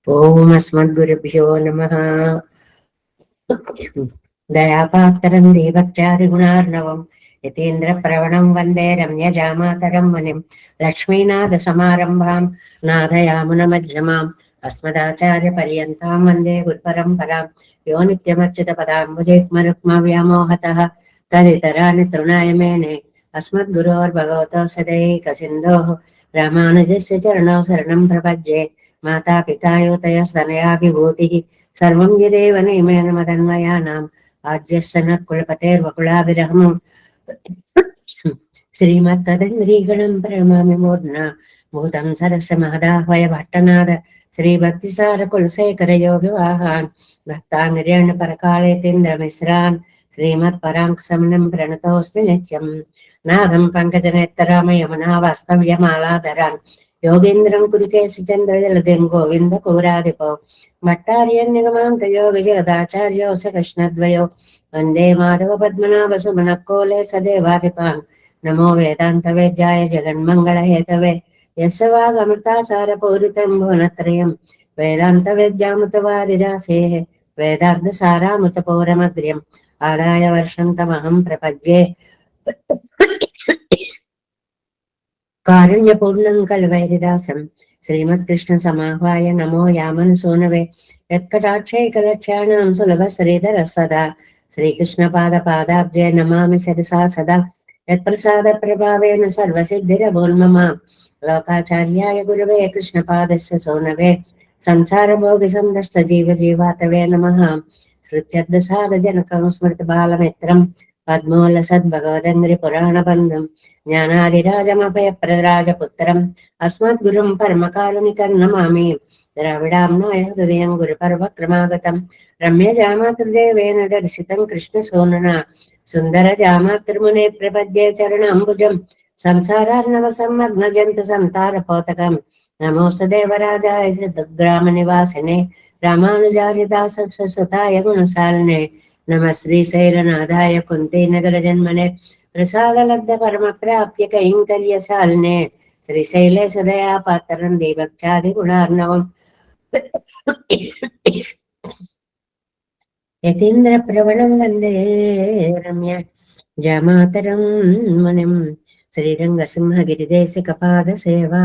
ఓం అస్మద్గురుభ్యో నమః. దయాపాత్రం దేవత్యాదిగుణార్ణవం యతీంద్ర ప్రవణం వందే రమ్యజామాతరం మునిం లక్ష్మీనాథ సమారంభాం నాథయామున మధ్యమాం అస్మదాచార్య పర్యంతాం వందే గురుపరంపరాం. యో నిత్యమచ్యుత పదాంబుజేక్మరుక్మ వ్యామోహతః తదితరాని తృణాయ మేనే అస్మద్గురోర్భగవతోః సదైక సింధోః రామానుజస్య చరణౌ శరణం ప్రపద్యే. మాతా పితా యువతయ స్తనయా విభూతి సర్వం యదేవ నియమేన మదన్వయానాం ఆద్యస్య న కులపతేర్వకులాభిరహం శ్రీమత్తదంగ్రీగణం ప్రణమామి మూర్ధ్నా భూతం సరస్య మహదాహ్వయ భట్టనాద శ్రీభక్తిసార కులశేఖర యోగి వాహాన్ భక్తాంగ్రేణ పరకాళేతేంద్ర మిశ్రాన్ శ్రీమత్పరాంకుశమనం ప్రణతోస్మి నిత్యం. నాదం పంకజనేత్తరామయమునా వాస్తవ్యమాలాధరాన్ యోగేంద్రం కురుకేశ చంద్రజలదిం గోవింద కురాధిపో భట్టార్యం నిగమాంత యోగ జగదాచార్యో స కృష్ణద్వయో వందే మాధవ పద్మనాభ సుమన కోలే సదేవాధిపాన్. నమో వేదాంత వేద్యాయ జగన్మంగళ హేతవే యస్య వాగమృతాసార పూరితం భువనత్రయం వేదాంత వేద్యామృత వారిరాసే వేదార్థ సారామృత పౌరమగ్ర్యం ఆదాయ వర్షంతమహం ప్రపద్యే. కారుణ్యపూర్ణం కల్వైరిదాసం శ్రీమత్కృష్ణ సమాహ్వాయ నమో యామన సూనవే యత్కటాక్షైకలక్ష్యాణం సులభ శ్రీధర సదా శ్రీకృష్ణ పాద పాదాబ్జే నమామి సరసా సదా యత్ప్రసాద ప్రభావేన సర్వసిద్ధిరభూన్మమ లోకాచార్యాయ గురవే కృష్ణ పాదస్య సోనవే సంసార భోగి సందష్ట జీవ జీవాతవే నమః. శృత్యర్థసార జనకం స్మృతి బాలమిత్రం పద్మూల సద్భగవదంగ్రి పురాణ బంధం జ్ఞానాదిరాజమభయ ప్రదరాజపుత్రం అస్మద్గురుం పరమకారుణికం నమామి. ద్రవిడాంనాయ హృదయం గురుపర్వక్రమాగతం రమ్యజామాతృదేవేన దర్శితం కృష్ణ సోననా సుందర జామాతృమునే ప్రపద్యే చరణాంబుజం సంసారార్ణవ సమ్మగ్న జంతు సంతార పోతకం. నమోస్తు దేవరాజాయ దుగ్గ్రామ నివాసినే రామానుజారి దాసస్య సుతాయ గుణశాలినే నమ శ్రీశైలనాథాయ కుంతే నగర జన్మనే ప్రసాదలబ్ధ పరమ ప్రాప్య కైంకర్యశాలినే శ్రీశైలే సదయా పాత్రం దేవక్షాది గుణార్ణవం యతీంద్ర ప్రవణం వందే రమ్య జమాతరం మునిం శ్రీరంగసింహ గిరిదేశికపాద సేవా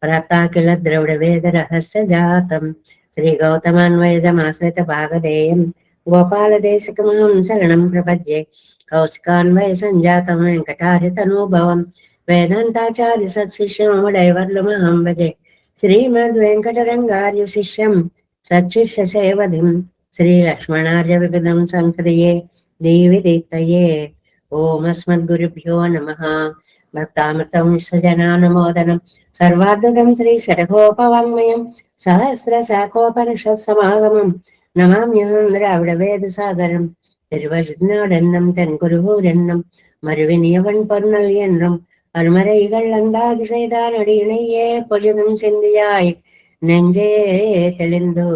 ప్రాప్తాకిల ద్రవిడ వేద రహస్య జాతం శ్రీ గౌతమాన్వయమాశ్రిత భాగధేయం గోపాలదేశికమహం శరణం ప్రపద్యే. కౌశికాన్వయ సంజాతం వెంకటారితనూభవం వేదాంతాచార్య సత్శిష్యం డైవర్లమహం భజే. శ్రీమద్వేంకటరంగార్య శిష్యం సచ్చిష్య సేవధిం శ్రీలక్ష్మణార్య వివిధం సంక్రియే దేవి దీప్తయే. ఓం అస్మద్గురుభ్యో నమః. భక్తామృతం విశ్వజనానుమోదనం సర్వార్ధదం శ్రీ షడగోపవాङ्మయం సహస్ర శాఖోపనిషత్ సమాగమం நமாமியம் திராவிட வேத சாகரம் திருவஜ்ஞாடென்னம் தென்குருகூரென்னம் மறுவினியவன் பொருநல் என்றும் அருமறைகள் அந்தாதி செய்தான் அடியினையே பொழுதும் சிந்தியாய் நெஞ்சே தெளிந்து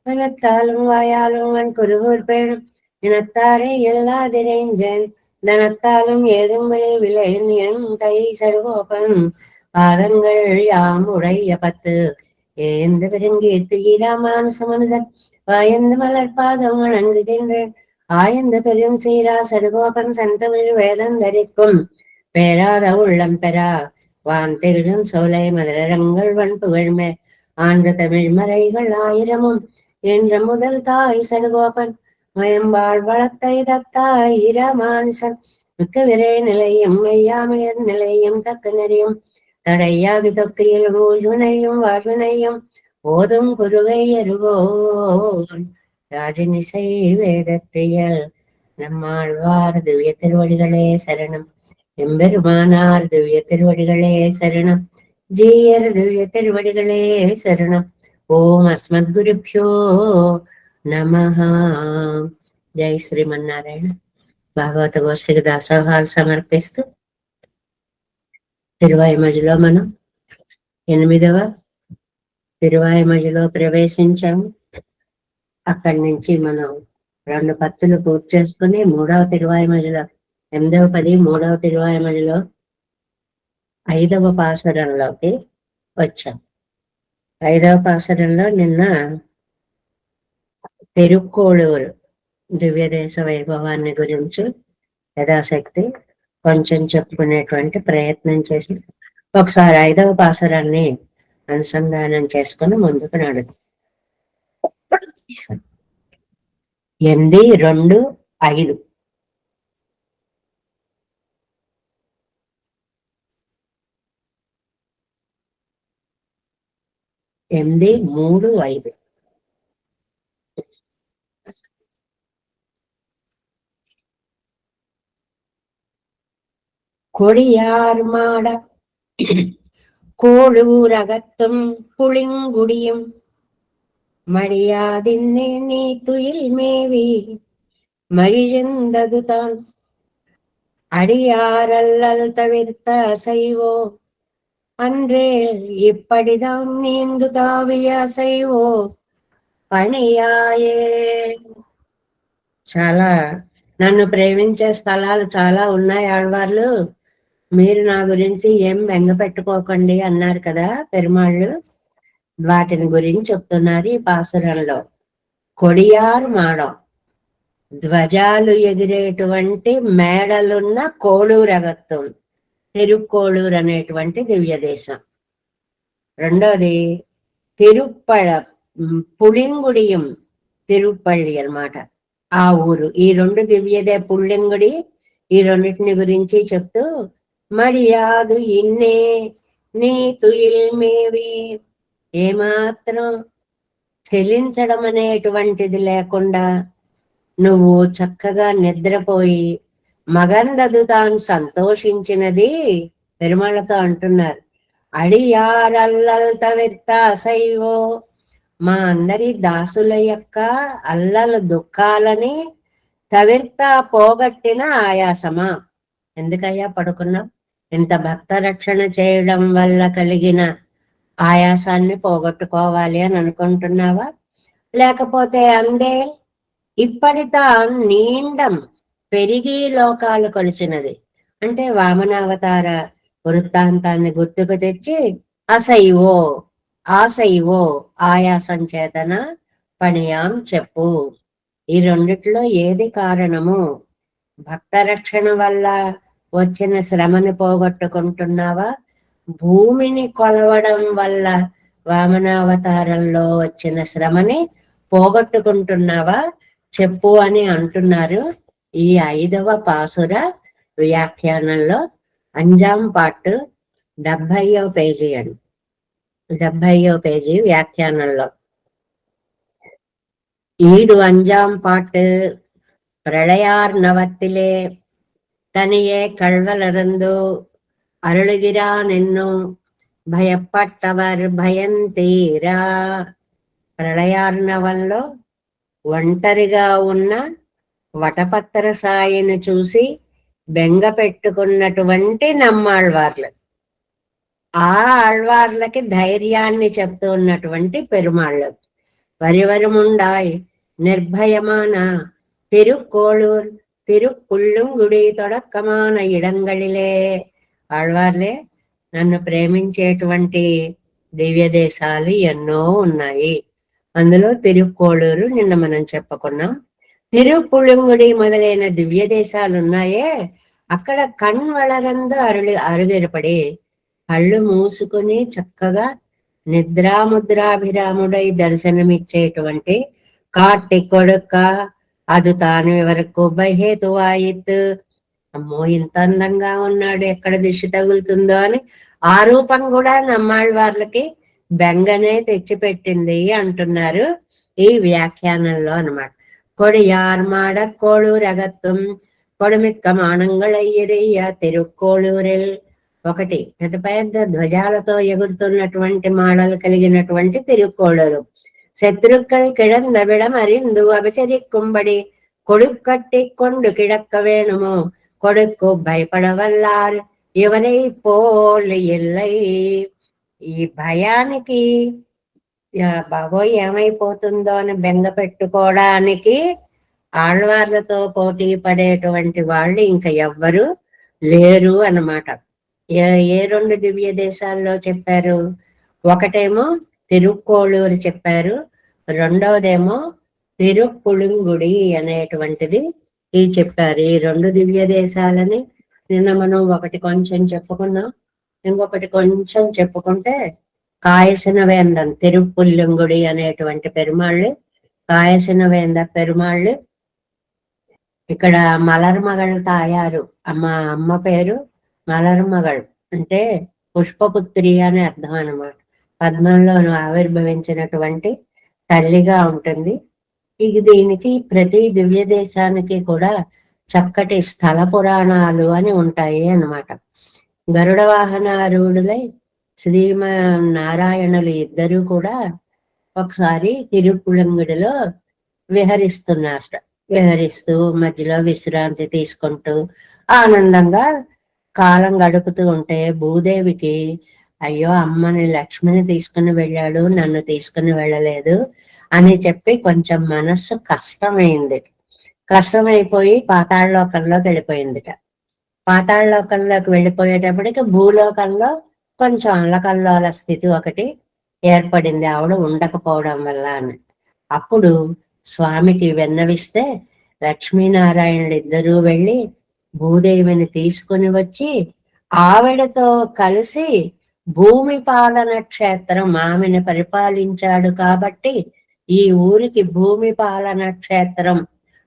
மனத்தாலும் வாயாலும் வன் குருகூர் பேணும் இனத்தாரை எல்லாதிரைஞ்சன் தனத்தாலும் ஏதும் விரைவில்லை என் கை சடுகோபன் பாதங்கள் யாம் உடைய பத்து ஏந்த பெருங்கீர்த்தி ராமானுசமனுதன் வாயந்த மலர் பாதம் வணங்குகின்றேன் ஆயந்த பெரும் சீரா சடுகோபன் சந்தமிழ் வேதம் தரிக்கும் பேராத உள்ளம் பெறா வான் திகழும் சோலை மதுரங்கள் வன் புகழ்மே ஆன்ற தமிழ் மறைகள் ஆயிரமும் என்ற முதல் தாய் சடுகோபன் மயம்பாள் வளத்தை தத்தாய் ராமானுசன் மிக்க விரை நிலையும் மெய்யாமையர் நிலையும் தக்க நெறியும் தடையாகி தொக்கையில் ஊழ்வினையும் வாழ்வினையும் ஓதும் குருவை அருகோன் ராஜனிசை வேதத்தையல் நம்மாழ்வார் திவ்ய திருவடிகளே சரணம். எம்பெருமானார் திவ்ய திருவடிகளே சரணம். ஜீயர் திவ்ய திருவடிகளே சரணம். ஓம் அஸ்மத்குருப்யோ నమః. జై శ్రీమన్నారాయణ. భాగవత గోష్ఠికి దాసోహాలు సమర్పిస్తూ తిరువాయిమడిలో మనం 8వ తిరువాయిమడిలో ప్రవేశించాము. అక్కడి నుంచి మనం 2 పత్తులు పూర్తి చేసుకుని 3వ తిరువాయిమడిలో 8వ పది 3వ తిరువాయిమడిలో 5వ పాసురంలోకి వచ్చాం. ఐదవ పాసరంలో నిన్న తిరుక్కోళూరు దివ్యదేశ వైభవాన్ని గురించి యథాశక్తి కొంచెం చెప్పుకునేటువంటి ప్రయత్నం చేసి ఒకసారి ఐదవ పాసరాన్ని అనుసంధానం చేసుకుని ముందుకు నడుదు. 8, 2, 5. ఎనిమిది 3, 5. கொடியார் மாட கோளூரகத்தும் புளிங்குடியும் மடியாதின்னே நீ துயில் மேவி மகிழ்ந்ததுதான் அடியாரல்லல் தவிர்த்த அசைவோ அன்றே இப்படிதான் நீந்து தாவிய அசைவோ పణియాయే. చాలా నన్ను ప్రేమించే స్థలాలు చాలా ఉన్నాయి ఆళ్వార్లు, మీరు నా గురించి ఏం బెంగ పెట్టుకోకండి అన్నారు కదా పెరుమాళ్ళు. వాటిని గురించి చెప్తున్నారు ఈ పాసురంలో. కొడియారు మాడం, ధ్వజాలు ఎగిరేటువంటి మేడలున్న కోళూరగత్తం, తిరుక్కోళూరు అనేటువంటి దివ్య దేశం. రెండోది తిరుప్పళ పుళింగుడియం, తిరుప్పళ్ళి అన్నమాట ఆ ఊరు. ఈ రెండు దివ్యదే పుళ్ళింగుడి. ఈ రెండింటిని గురించి చెప్తూ మర్యాదు ఇన్నే నీ తుయిల్మేవి, ఏమాత్రం చెలించడం అనేటువంటిది లేకుండా నువ్వు చక్కగా నిద్రపోయి మగందదు తాను సంతోషించినది పెరుమాళ్ళతో అంటున్నారు. అడియారల్లల్ తవిర్త అసైవో, మా అందరి దాసుల యొక్క అల్లల దుఃఖాలని తవిర్త పోగొట్టిన ఆయాసమా. ఎందుకయ్యా పడుకున్నాం? ఇంత భక్త రక్షణ చేయడం వల్ల కలిగిన ఆయాసాన్ని పోగొట్టుకోవాలి అని అనుకుంటున్నావా? లేకపోతే అందే ఇప్పటితా నీండం పెరిగి లోకాలు కొలిచినది అంటే వామనావతార వృత్తాంతాన్ని గుర్తుకు తెచ్చి అసైవో ఆశైవో ఆయాసం చేతన పణియాం చెప్పు. ఈ రెండిట్లో ఏది కారణము? భక్త రక్షణ వల్ల వచ్చిన శ్రమని పోగొట్టుకుంటున్నావా? భూమిని కొలవడం వల్ల వామనావతారంలో వచ్చిన శ్రమని పోగొట్టుకుంటున్నావా చెప్పు అని అంటున్నారు. ఈ 5వ పాసుర వ్యాఖ్యానంలో 5వ పార్ట్ 70వ పేజీ అండి. 70వ పేజీ వ్యాఖ్యానంలో ఈడు 5వ పార్ట్ பிரளயார்ணவத்திலே தனியே கழ்வலர்ந்து அருளுகிறா நின்னு భయపట్టవర్ భయంతీరా. ప్రళయార్ణవంలో ఒంటరిగా ఉన్న వటపత్తర సాయిని చూసి బెంగ పెట్టుకున్నటువంటి నమ్మాళ్వార్లు, ఆ ఆళ్వార్లకి ధైర్యాన్ని చెప్తూ ఉన్నటువంటి పెరుమాళ్ళు. వరివరముండాయ్ నిర్భయమాన తిరుక్కోళూర్ తిరుక్కుళ్ళుంగుడి తొడక్కమాన ఇడంగళిలే. ఆళ్వార్లే నన్ను ప్రేమించేటువంటి దివ్య దేశాలు ఎన్నో ఉన్నాయి. అందులో తిరుక్కోళూరు నిన్న మనం చెప్పుకున్నాం. తిరుప్పుళుంగుడి మొదలైన దివ్య దేశాలు ఉన్నాయే, అక్కడ కణ్వళరందు అరుగెరపడి కళ్ళు మూసుకుని చక్కగా నిద్రాముద్రాభిరాముడై దర్శనమిచ్చేటువంటి కాట్టి కొడుక అది తాను వరకు బహేతువాయిత్. అమ్మో ఇంత అందంగా ఉన్నాడు, ఎక్కడ దిష్టి తగులుతుందో అని ఆ రూపం కూడా నమ్మాళ్ళవార్లకి బెంగనే తెచ్చిపెట్టింది అంటున్నారు ఈ వ్యాఖ్యానంలో అన్నమాట. కొడియార్ మాడ కోళూరగత్వం కొడుమిక్క మానంగళయ్యరయ్య తిరుక్కోళూరెల్. ఒకటి పెద్ద పెద్ద ధ్వజాలతో ఎగురుతున్నటువంటి మాడలు కలిగినటువంటి తిరుక్కోళూరు. శత్రుక్கள் கிடந்த விடம் அறிந்து அபசரிக்கும்படி கொடுக்கட்டி கொண்டு கிடக்க வேணுமோ కొడుకు భయపడవల్లారు ఎవరై పోలు ఎల్లై. ఈ భయానికి బాబోయ్ ఏమైపోతుందో అని బెంగ పెట్టుకోవడానికి ఆళ్వార్లతో పోటీ పడేటువంటి వాళ్ళు ఇంకా ఎవ్వరు లేరు అన్నమాట. ఏ 2 దివ్య దేశాల్లో చెప్పారు? ఒకటేమో తిరుక్కోళూరు చెప్పారు. రెండవదేమో తిరుప్పుళంగుడి అనేటువంటిది ఈ చెప్పారు. ఈ రెండు దివ్య దేశాలని నిన్న మనం ఒకటి కొంచెం చెప్పుకున్నాం. ఇంకొకటి కొంచెం చెప్పుకుంటే కాయసిన వేందం తిరుప్పుళ్ళంగుడి అనేటువంటి పెరుమాళ్ళు, కాయసిన వేంద పెరుమాళ్ళు. ఇక్కడ మలర్మగళ్ తాయారు, అమ్మ పేరు మలర్మగళ్, అంటే పుష్పపుత్రి అని అర్థం అన్నమాట. పద్మంలో ఆవిర్భవించినటువంటి తల్లిగా ఉంటుంది. ఇది దీనికి ప్రతి దివ్య దేశానికి కూడా చక్కటి స్థల పురాణాలు అని ఉంటాయి అన్నమాట. గరుడ వాహనారూఢులై శ్రీమన్నారాయణులు ఇద్దరూ కూడా ఒకసారి తిరుపుళంగుడిలో విహరిస్తున్నారు. విహరిస్తూ మధ్యలో విశ్రాంతి తీసుకుంటూ ఆనందంగా కాలం గడుపుతూ ఉంటే భూదేవికి అయ్యో అమ్మని లక్ష్మిని తీసుకుని వెళ్ళాడు, నన్ను తీసుకుని వెళ్ళలేదు అని చెప్పి కొంచెం మనస్సు కష్టమైంది. కష్టమైపోయి పాతాళలోకంలోకి వెళ్ళిపోయిందిట. పాతాళలోకంలోకి వెళ్ళిపోయేటప్పటికి భూలోకంలో కొంచెం అల్లకల్లోల స్థితి ఒకటి ఏర్పడింది ఆవిడ ఉండకపోవడం వల్ల అని. అప్పుడు స్వామికి విన్నవిస్తే లక్ష్మీనారాయణులు ఇద్దరూ వెళ్ళి భూదేవిని తీసుకుని వచ్చి ఆవిడతో కలిసి భూమి పాలన క్షేత్రం, ఆమెను పరిపాలించాడు కాబట్టి ఈ ఊరికి భూమి పాలన క్షేత్రం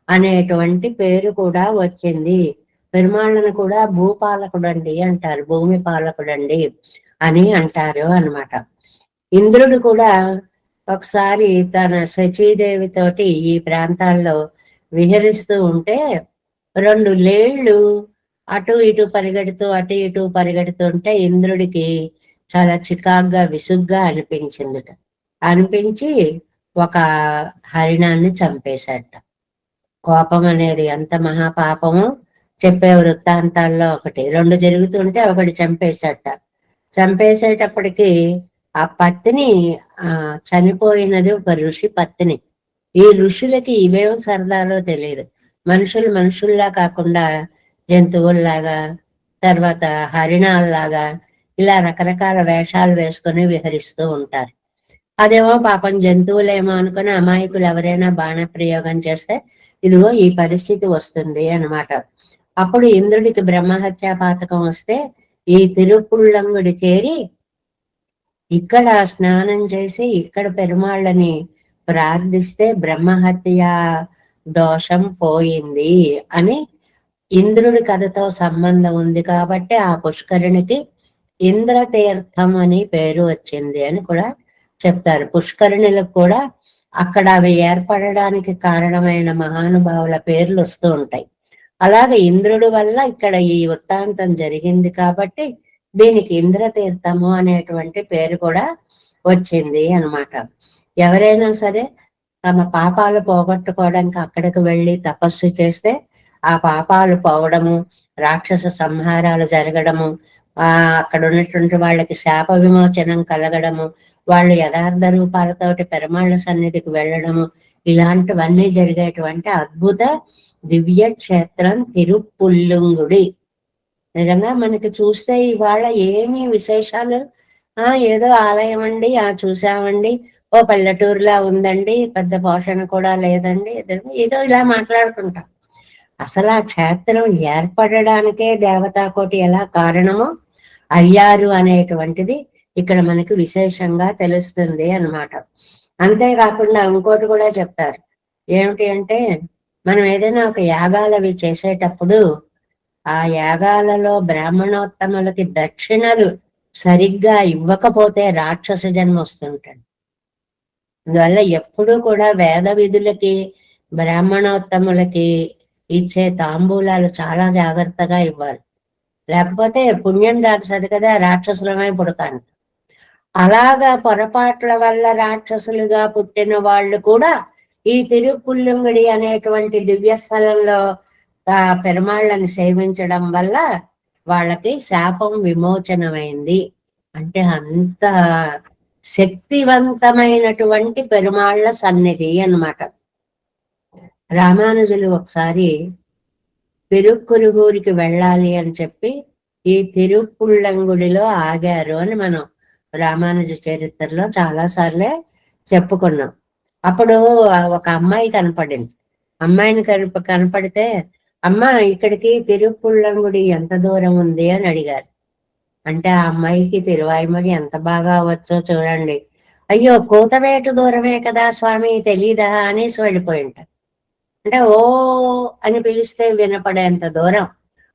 అనేటువంటి పేరు కూడా వచ్చింది. పెరుమాళ్ళను కూడా భూపాలకుడండి అంటారు, భూమి పాలకుడండి అని అంటారు అన్నమాట. ఇంద్రుడు కూడా ఒకసారి తన శచీదేవితోటి ఈ ప్రాంతాల్లో విహరిస్తూ ఉంటే 2 లేళ్లు అటు ఇటు పరిగెడుతుంటే ఇంద్రుడికి చాలా చికాగ్గా విసుగ్గా అనిపించిందిట. అనిపించి ఒక హరిణాన్ని చంపేశాట. కోపం అనేది ఎంత మహాపాపమో చెప్పే వృత్తాంతాల్లో ఒకటి. 2 జరుగుతుంటే ఒకటి చంపేశాట. చంపేసేటప్పటికి ఆ పత్తిని చనిపోయినది ఒక ఋషి పత్తిని. ఈ ఋషులకి ఇవేం సరదాలో తెలియదు. మనుషుల్లా కాకుండా జంతువుల్లాగా, తర్వాత హరిణాల్లాగా ఇలా రకరకాల వేషాలు వేసుకొని విహరిస్తూ ఉంటారు. అదేమో పాపం జంతువులేమో అనుకుని అమాయకులు ఎవరైనా బాణప్రయోగం చేస్తే ఇదిగో ఈ పరిస్థితి వస్తుంది అన్నమాట. అప్పుడు ఇంద్రుడికి బ్రహ్మహత్యా పాతకం వస్తే ఈ తిరుపుళ్ళంగుడి చేరి ఇక్కడ స్నానం చేసి ఇక్కడ పెరుమాళ్ళని ప్రార్థిస్తే బ్రహ్మహత్యా దోషం పోయింది అని ఇంద్రుడి కథతో సంబంధం ఉంది కాబట్టి ఆ పుష్కరిణికి ఇంద్రతీర్థం అని పేరు వచ్చింది అని కూడా చెప్తారు. పుష్కరిణులకు కూడా అక్కడ అవి ఏర్పడడానికి కారణమైన మహానుభావుల పేర్లు వస్తూ ఉంటాయి. అలాగే ఇంద్రుడి వల్ల ఇక్కడ ఈ వృత్తాంతం జరిగింది కాబట్టి దీనికి ఇంద్రతీర్థము అనేటువంటి పేరు కూడా వచ్చింది అన్నమాట. ఎవరైనా సరే తమ పాపాలు పోగొట్టుకోవడానికి అక్కడికి వెళ్ళి తపస్సు చేస్తే ఆ పాపాలు పోవడము, రాక్షస సంహారాలు జరగడము, అక్కడ ఉన్నటువంటి వాళ్ళకి శాప విమోచనం కలగడము, వాళ్ళు యథార్థ రూపాలతోటి పెరుమాళ్ళ సన్నిధికి వెళ్ళడము, ఇలాంటివన్నీ జరిగేటువంటి అద్భుత దివ్య క్షేత్రం తిరుపుళ్ళంగుడి. నిజంగా మనకి చూస్తే ఇవాళ ఏమీ విశేషాలు, ఏదో ఆలయం అండి, చూసామండి, ఓ పల్లెటూరులా ఉందండి, పెద్ద పోషణ కూడా లేదండి, ఏదో ఇలా మాట్లాడుకుంటాం. అసలు ఆ క్షేత్రం ఏర్పడడానికే దేవతాకోటి ఎలా కారణమో అయ్యారు అనేటువంటిది ఇక్కడ మనకి విశేషంగా తెలుస్తుంది అన్నమాట. అంతేకాకుండా ఇంకోటి కూడా చెప్తారు. ఏమిటి అంటే, మనం ఏదైనా ఒక యాగాలవి చేసేటప్పుడు ఆ యాగాలలో బ్రాహ్మణోత్తములకి దక్షిణలు సరిగ్గా ఇవ్వకపోతే రాక్షస జన్మ వస్తుంటాడు. అందువల్ల ఎప్పుడూ కూడా వేద విధులకి బ్రాహ్మణోత్తములకి ఇచ్చే తాంబూలాలు చాలా జాగ్రత్తగా ఇవ్వాలి. లేకపోతే పుణ్యం రాక్షసు కదా, రాక్షసులమై పుడతాను. అలాగా పొరపాట్ల వల్ల రాక్షసులుగా పుట్టిన వాళ్ళు కూడా ఈ తిరుపుళ్ళంగుడి అనేటువంటి దివ్య స్థలంలో పెరుమాళ్ళని సేవించడం వల్ల వాళ్ళకి శాపం విమోచనమైంది. అంటే అంత శక్తివంతమైనటువంటి పెరుమాళ్ళ సన్నిధి అన్నమాట. రామానుజులు ఒకసారి తిరుక్కురుగూరికి వెళ్ళాలి అని చెప్పి ఈ తిరుపుళ్ళంగుడిలో ఆగారు అని మనం రామానుజ చరిత్రలో చాలా సార్లే చెప్పుకున్నాం. అప్పుడు ఒక అమ్మాయి కనపడింది. అమ్మాయిని కనపడితే, అమ్మ ఇక్కడికి తిరుపుళ్ళంగుడి ఎంత దూరం ఉంది అని అడిగారు. అంటే ఆ అమ్మాయికి తిరువాయిమడి ఎంత బాగా అవచ్చో చూడండి. అయ్యో కూతవేటు దూరమే కదా స్వామి, తెలీదా అనేసి వెళ్ళిపోయింట. అంటే ఓ అని పిలిస్తే వినపడేంత దూరం,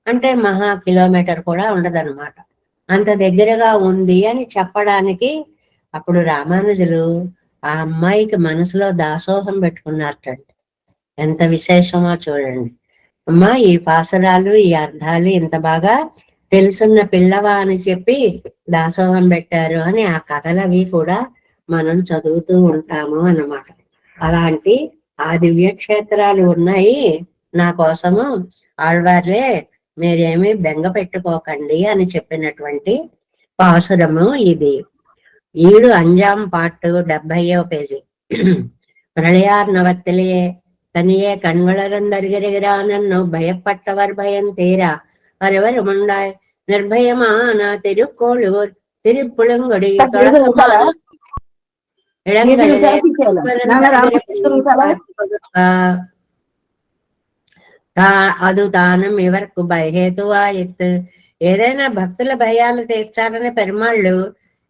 అంటే మహా కిలోమీటర్ కూడా ఉండదన్నమాట. అంత దగ్గరగా ఉంది అని చెప్పడానికి అప్పుడు రామానుజులు ఆ అమ్మాయికి మనసులో దాసోహం పెట్టుకున్నారటండి. ఎంత విశేషమో చూడండి. అమ్మా ఈ పాసరాలు ఈ అర్థాలు ఇంత బాగా తెలుసున్న పిల్లవా అని చెప్పి దాసోహం పెట్టారు అని ఆ కథలవి కూడా మనం చదువుతూ ఉంటాము అన్నమాట. అలాంటి ఆ దివ్య క్షేత్రాలు ఉన్నాయి నా కోసము, ఆళ్వార్లే మీరేమీ బెంగ పెట్టుకోకండి అని చెప్పినటువంటి పాసురము ఇది. 7 పార్ట్ 70వ పేజీ. பிரளயார்ணவத்திலே தனியே கண்வளர்ந்தருகிறானன்னு பயப்பட்டவர் பயம் தீரா வரவர் முண்டாய் நிர்பயமான திருக்கோளூர் திருப்புளங்குடி இடங்களிலே అది దానం ఇవరకు భయహేతువాయిత్తు. ఏదైనా భక్తుల భయాలు తీర్చాలని పెరుమాళ్ళు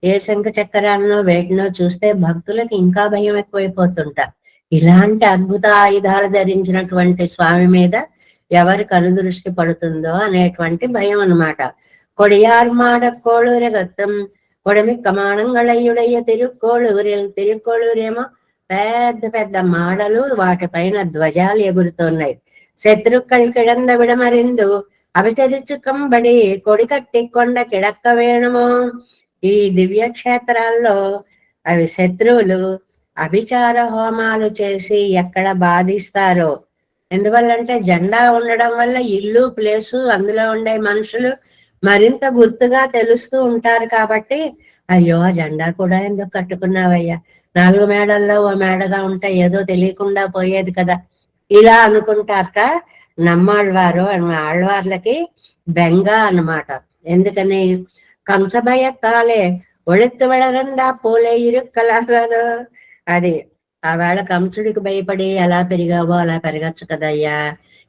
ఏ శంఖ చక్రాలను వేటినో చూస్తే భక్తులకు ఇంకా భయం ఎక్కువైపోతుంటారు. ఇలాంటి అద్భుత ఆయుధాలు ధరించినటువంటి స్వామి మీద ఎవరి కనుదృష్టి పడుతుందో అనేటువంటి భయం అన్నమాట. కొడియార్ మాడ కోళూరగత్తం కొడమిక్క మాడంగళయుడయ్య తిరుక్కోళూరేమో పెద్ద పెద్ద మాడలు, వాటిపైన ధ్వజాలు ఎగురుతున్నాయి. శత్రుక్കൾ കിടന്ന విడమరిందు అవిసరిచు కంబడి కొడి కట్టి కొండ కిడక్క వేణము. ఈ దివ్య క్షేత్రాల్లో అవి శత్రువులు అభిచార హోమాలు చేసి ఎక్కడ బాధిస్తారో, ఎందువల్లంటే జెండా ఉండడం వల్ల ఇల్లు ప్లేసు అందులో ఉండే మనుషులు మరింత గుర్తుగా తెలుస్తూ ఉంటారు కాబట్టి, అయ్యో ఆ జెండా కూడా ఎందుకు కట్టుకున్నావయ్యా, 4 మేడల్లో ఓ మేడగా ఉంటే ఏదో తెలియకుండా పోయేది కదా, ఇలా అనుకుంటాక నమ్మాళ్వారు ఆళ్వార్లకి బెంగ అన్నమాట. ఎందుకని కంసభయత్తాలే ఒళెత్తు వెళరందా పూలే ఇరుక్కలాగదు. అది ఆ వేళ కంసుడికి భయపడి ఎలా పెరిగావో అలా పెరగచ్చు కదయ్యా,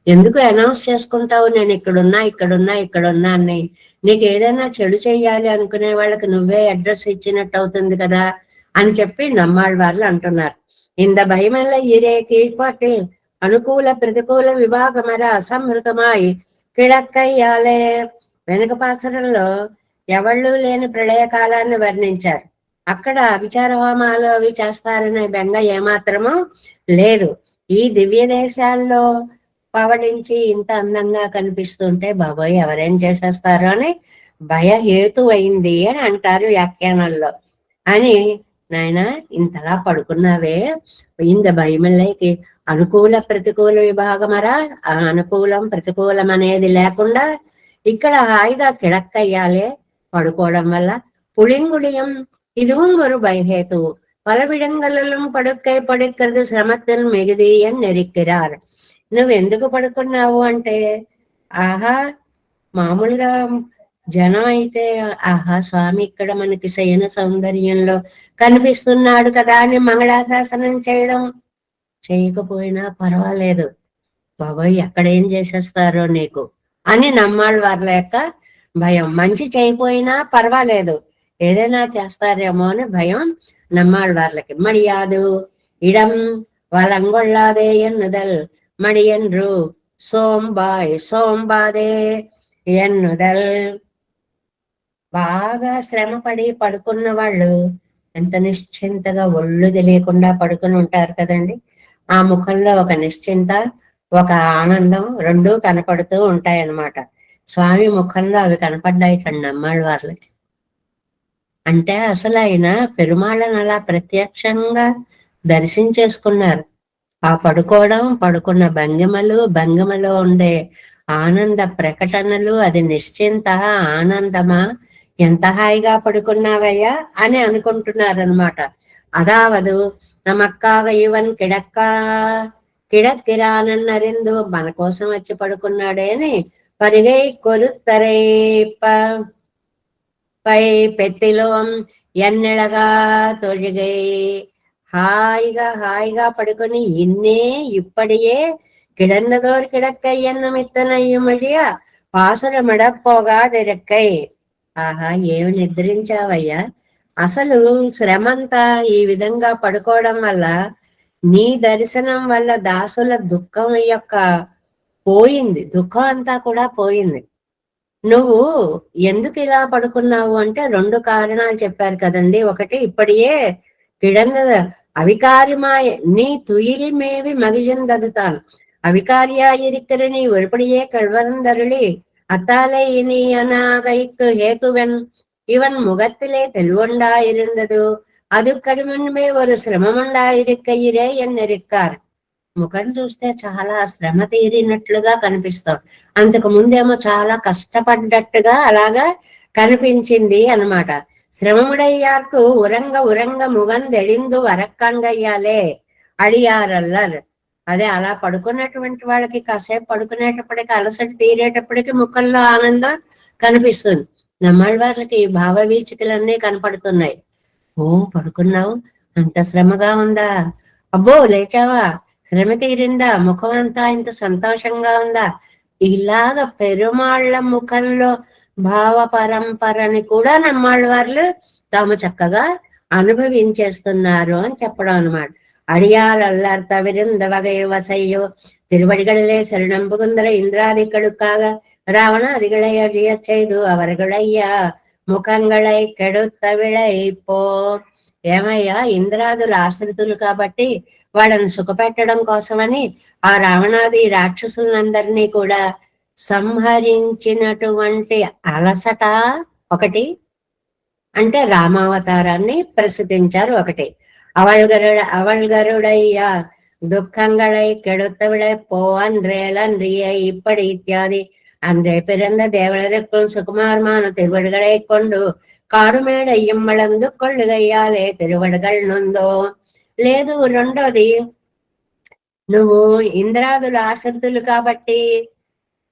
ఎందుకు అనౌన్స్ చేసుకుంటావు నేను ఇక్కడున్నా అని. నీకు ఏదైనా చెడు చెయ్యాలి అనుకునే వాళ్ళకి నువ్వే అడ్రస్ ఇచ్చినట్టు అవుతుంది కదా అని చెప్పి నమ్మాళ్వార్లు అంటున్నారు. ఇంద భయమల్ల ఇరే కీழ்పాటిల్ అనుకూల ప్రతికూల విభాగమర అసంహృతమాయి కిడక్కయ్యాలే. వెనుక పాసరంలో ఎవళ్ళు లేని ప్రళయ కాలాన్ని వర్ణించారు. అక్కడ విచార హోమాలు అవి చేస్తారనే బెంగ ఏమాత్రము లేదు. ఈ దివ్య దేశాల్లో పవళించి ఇంత అందంగా కనిపిస్తుంటే బాబోయ్ ఎవరేం చేసేస్తారు అని భయహేతు అయింది అని అంటారు వ్యాఖ్యానాల్లో. అని నాయన ఇంతలా పడుకున్నావే, ఇంద భయమల్లకి అనుకూల ప్రతికూల విభాగమరా, అనుకూలం ప్రతికూలం అనేది లేకుండా ఇక్కడ హాయిగా కిడక్కయ్యాలే పడుకోవడం వల్ల. పుళింగుడియం இதுவும் ஒரு பயஹேத்து பலவிடங்களிலும் படுக்கை పడుక్கிறது శ్రమத்தில் మిగిది అని నెరిక్కిరారు. నువ్వు ఎందుకు పడుకున్నావు అంటే, ఆహా మామూలుగా జనం అయితే ఆహా స్వామి ఇక్కడ మనకి శయన సౌందర్యంలో కనిపిస్తున్నాడు కదా అని మంగళాశాసనం చేయడం, చేయకపోయినా పర్వాలేదు బాబాయ్ ఎక్కడేం చేసేస్తారో నీకు అని నమ్మాళ్వార్ల యొక్క భయం. మంచి చేయపోయినా పర్వాలేదు ఏదైనా చేస్తారేమో అని భయం నమ్మాళ్వార్లకి. మడియాదు ఇడం వలంగొళ్ళాదే ఎన్నుదల్ మడియన్రు సోంబాదే ఎన్నుదల్. బాగా శ్రమపడి పడుకున్న వాళ్ళు ఎంత నిశ్చింతగా ఒళ్ళు తెలియకుండా పడుకుని ఉంటారు కదండి. ఆ ముఖంలో ఒక నిశ్చింత, ఒక ఆనందం రెండూ కనపడుతూ ఉంటాయన్నమాట. స్వామి ముఖంలో అవి కనపడ్డాయి కండి నమ్మాళ్ళ వాళ్ళకి. అంటే అసలు ఆయన పెరుమాళ్ళని అలా ప్రత్యక్షంగా దర్శించేసుకున్నారు. ఆ పడుకోవడం, పడుకున్న భంగిమలో ఉండే ఆనంద ప్రకటనలు, అది నిశ్చింత ఆనందమా, ఎంత హాయిగా పడుకున్నావయ్యా అని అనుకుంటున్నారనమాట. అదావదు నమక్కాగ ఇవన్ కిడక్కిరానన్నరిందు, మన కోసం వచ్చి పడుకున్నాడే అని పరిగై కొరుత్తరై పై పెత్తిలో ఎన్నెలగా తొழிగై హాయిగా హాయిగా పడుకొని ఇన్నే ఇప్పటియే கிடந்ததோர் கிடக்கை என்னும் ఇత్తనయ్యుమడియా పాసురమిడపోగా నిరక్కై. ఆహా, ఏమి నిద్రించావయ్యా! అసలు శ్రమంతా ఈ విధంగా పడుకోవడం వల్ల, నీ దర్శనం వల్ల దాసుల దుఃఖం యొక్క పోయింది, దుఃఖం అంతా కూడా పోయింది. నువ్వు ఎందుకు ఇలా పడుకున్నావు అంటే 2 కారణాలు చెప్పారు కదండి. ఒకటి, ఇప్పటియే கிடந்தது அவிகாரியமாய நீ துயில் மேவி மகிழ்ந்ததுதான் அவிகாரியாயிருக்கிற நீ ஒருபடியே கழ்வரந்தருளி அத்தாலே இனி அநாகைக்கு ஹேத்துவன் இவன் முகத்திலே தெளிவுண்டாயிருந்தது அது கடுமன்மே ஒரு శ్రమముండాయిరిక్కయిరే ఎన్నెరిక్కారు. ముఖం చూస్తే చాలా శ్రమ తీరినట్లుగా కనిపిస్తాం, అంతకు ముందేమో చాలా కష్టపడ్డట్టుగా అలాగా కనిపించింది అన్నమాట. శ్రమముడయ్యార్కు ఉరంగ ఉరంగ ముగందెళిందు వరక్కంగయ్యాలే అడియారల్లర్. అదే అలా పడుకున్నటువంటి వాళ్ళకి కాసేపు పడుకునేటప్పటికి అలసట తీరేటప్పటికి ముఖంలో ఆనందం కనిపిస్తుంది. నమ్మాళ్ళ వాళ్ళకి భావ వీచికలన్నీ కనపడుతున్నాయి. ఓ, పడుకున్నావు, అంత శ్రమగా ఉందా? అబ్బో, లేచావా, శ్రమ తీరిందా, ముఖం అంతా ఇంత సంతోషంగా ఉందా? ఇలాగ పెరుమాళ్ళ ముఖంలో భావ పరంపరని కూడా నమ్మాళ్ళ వాళ్ళు తాము చక్కగా అనుభవించేస్తున్నారు అని చెప్పడం అనమాట. அடியார் தவிர்ந்த வகை வசையோ திருவடிகளிலே சரணம் புகுந்தர இந்திராதிகளுக்காக ராவண அதிகளை அழிய செய்து அவர்களయ్యా ముఖంగళై కెడుత విళైపో. ఏమయ్యా, ఇంద్రాదులు ఆశ్రితులు కాబట్టి వాళ్ళని సుఖపెట్టడం కోసమని ఆ రావణాది రాక్షసులందరినీ కూడా సంహరించినటువంటి అలసట ఒకటి, అంటే రామావతారాన్ని ప్రసిద్ధించారు ఒకటి. அவள்கருடைய துக்கங்களை கெடுத்தவிட போவன்றேலன்றிய இப்படி இத்தியாதி அன்றே பிறந்த தேவலருக்குள் சுகுமாரமான திருவடிகளை கொண்டு కారుమేడయ్యం వళందు కొళ్ళుగయ్యాలే తిరువడగల్ నొందో. లేదు, రెండోది, నువ్వు ఇంద్రాదుల ఆశ్రితులు కాబట్టి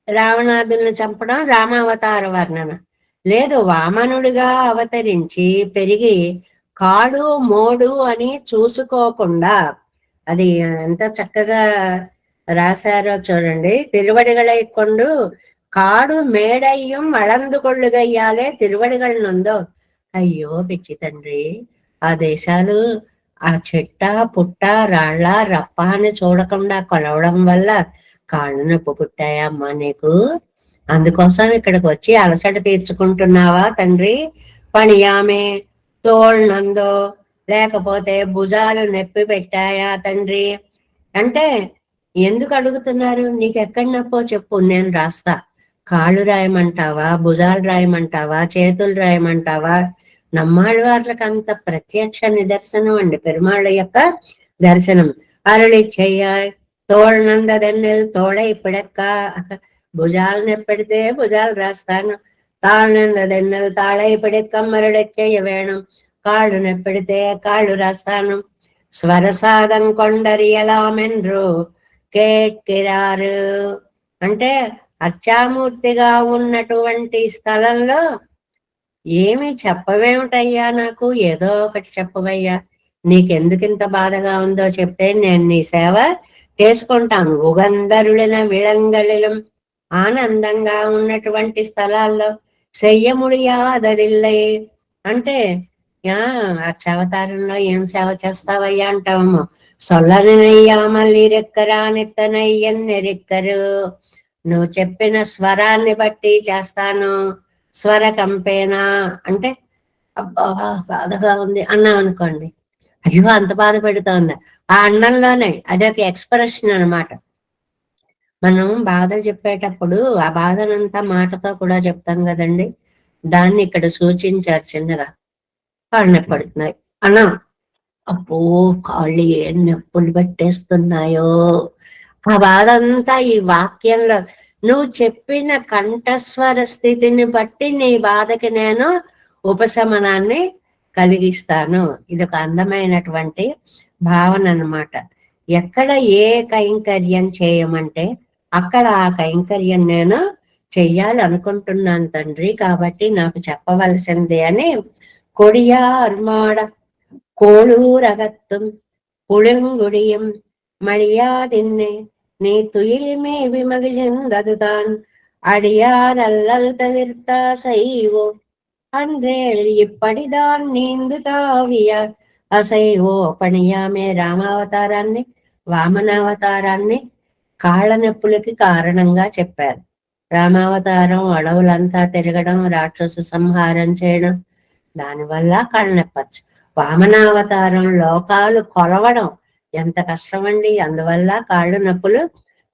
రావణాదులను చంపడం రామావతార వర్ణన. లేదు, వామనుడిగా అవతరించి పెరిగి కాడు మోడు అని చూసుకోకుండా, అది ఎంత చక్కగా రాశారో చూడండి. తిరువడిగళై కొండు కాడు మేడయ్యం వళందు కొళ్ళుగయ్యాలే తిరువడిగళ్ నొందో. అయ్యో పిచ్చి తండ్రి, ఆ దేశాలు ఆ చెట్ట పుట్ట రాళ్ళ రప్ప అని చూడకుండా కొలవడం వల్ల కాళ్ళు నొప్పి పుట్టాయమ్మా నీకు. అందుకోసం ఇక్కడికి వచ్చి అలసట తీర్చుకుంటున్నావా తండ్రి? పణియామే తోళ్ళనందో, లేకపోతే భుజాలు నొప్పి పెట్టాయా తండ్రి అంటే ఎందుకు అడుగుతున్నారు? నీకెక్కడి నొప్పో చెప్పు, నేను రాస్తా. కాళ్ళు రాయమంటావా, భుజాలు రాయమంటావా, చేతులు రాయమంటావా? నమ్మాళ్ళ వాళ్ళకి అంత ప్రత్యక్ష నిదర్శనం అండి పెరుమాళ్ళ యొక్క దర్శనం. అరళి చెయ్య తోళ్ళనందదన్నెలు తోడై పిడక్క, భుజాలు నొప్పెడితే భుజాలు రాస్తాను, తాళ్ళనందదన్నెలు తాళై పిడక్క మరళి చెయ్య వేణం, కాళ్ళు నొప్పెడితే కాళ్ళు రాస్తాను. స్వరసాదం కొండరియలామెన్రు కేట్కిరారు అంటే అర్చామూర్తిగా ఉన్నటువంటి స్థలంలో ఏమి చెప్పవేమిటయ్యా, నాకు ఏదో ఒకటి చెప్పవయ్యా, నీకెందుకింత బాధగా ఉందో చెప్తే నేను నీ సేవ చేసుకుంటాను. ఉగంధరుడిన విళంగళిలం ఆనందంగా ఉన్నటువంటి స్థలాల్లో చెయ్యముడియాదదిల్లై అంటే అక్షావతారంలో ఏం సేవ చేస్తావయ్యా అంటాము. సొల్లనయ్యా మళ్ళీ రెక్కరా నెత్తనయ్యన్నెరెక్కరు, నువ్వు చెప్పిన స్వరాన్ని బట్టి చేస్తాను. స్వర కంపేనా అంటే అబ్బా బాధగా ఉంది అన్నాం అనుకోండి, అయ్యో అంత బాధ పెడుతోంది, ఆ అన్నంలోనే అదొక ఎక్స్ప్రెషన్ అనమాట. మనం బాధ చెప్పేటప్పుడు ఆ బాధనంతా మాటతో కూడా చెప్తాం కదండి, దాన్ని ఇక్కడ సూచించారు చిన్నగా. కాళ్ళు నొప్పి పడుతున్నాయి అన్నా, అబ్బో కాళ్ళు ఏం నొప్పులు పెట్టేస్తున్నాయో, ఆ బాధ అంతా ఈ వాక్యంలో నువ్వు చెప్పిన కంఠస్వర స్థితిని బట్టి నీ బాధకి నేను ఉపశమనాన్ని కలిగిస్తాను. ఇది ఒక అందమైనటువంటి భావన అన్నమాట. ఎక్కడ ఏ కైంకర్యం చేయమంటే అక్కడ ఆ కైంకర్యం నేను చెయ్యాలి అనుకుంటున్నాను తండ్రి, కాబట్టి నాకు చెప్పవలసిందే అని கொடியார் மாட கோளூரகத்தும் புழுங்குடியும் மழியாதின்னே நீ துயில் மேவி மகிழ்ந்ததுதான் அடியார் அல்லல் தவிர்த்தா செய்வோ அன்றேல் இப்படிதான் నీందు తావియ అసైవో పనియామే రామావతారాన్ని వామనావతారాన్ని కాళ్ళ నొప్పులకి కారణంగా చెప్పారు. రామావతారం అడవులంతా తిరగడం, రాక్షస సంహారం చేయడం, దానివల్ల కాళ్ళ నొప్పచ్చు. వామనావతారం లోకాలు కొలవడం ఎంత కష్టమండి, అందువల్ల కాళ్ళు నొప్పులు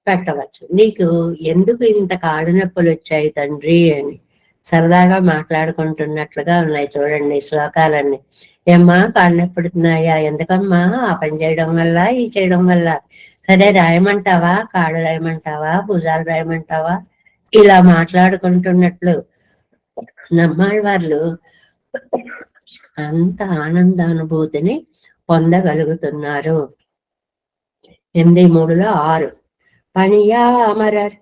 పెట్టవచ్చు. నీకు ఎందుకు ఇంత కాళ్ళు నొప్పులు వచ్చాయి తండ్రి అని సరదాగా మాట్లాడుకుంటున్నట్లుగా ఉన్నాయి చూడండి శ్లోకాలన్నీ. ఏమ్మా కాళ్ళు నొప్పుడుతున్నాయా, ఎందుకమ్మా ఆ పని చేయడం వల్ల ఈ చేయడం వల్ల, సరే రాయమంటావా, కాళ్ళు రాయమంటావా, భుజాలు రాయమంటావా, ఇలా మాట్లాడుకుంటున్నట్లు నమ్మాళ్ళవార్లు అంత ఆనందానుభూతిని పొందగలుగుతున్నారు. 8:3-6 பணியா அமரர்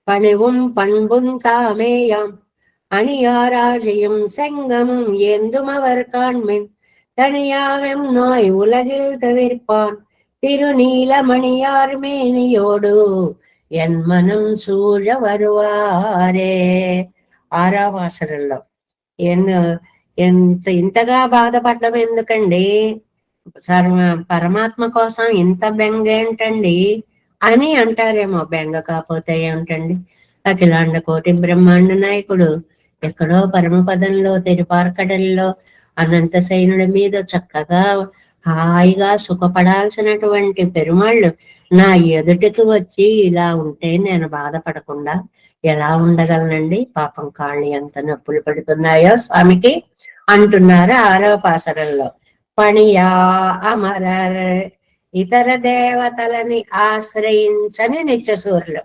பணிவும் பண்பும் தாமேயாம் அணியாராஜையும் செங்கமும் ஏந்தும் அவர் காண்மின் தனியாவெம் நோய் உலகில் தவிர்ப்பான் திருநீலமணியார் மேனியோடு என் மனம் சூழ வருவாరే. 6వ వాసనలో ఇంతగా బాధపడడం ఎందుకండి, పరమాత్మ కోసం ఇంత బెంగ ఏంటండి అని అంటారేమో. బెంగ కాకపోతే ఏమిటండి, అఖిలాండ కోటి బ్రహ్మాండ నాయకుడు ఎక్కడో పరమపదంలో తిరుపార్కడల్లో అనంతశయనుడి మీద చక్కగా హాయిగా సుఖపడాల్సినటువంటి పెరుమాళ్ళు నా ఎదుటికి వచ్చి ఇలా ఉంటే నేను బాధపడకుండా ఎలా ఉండగలనండి, పాపం కాళ్ళు ఎంత నొప్పులు పెడుతున్నాయో స్వామికి అంటున్నారు 6వ పాసరంలో. పణియా అమరర్ ఇతర దేవతలని ఆశ్రయించని నిత్యసూరులు,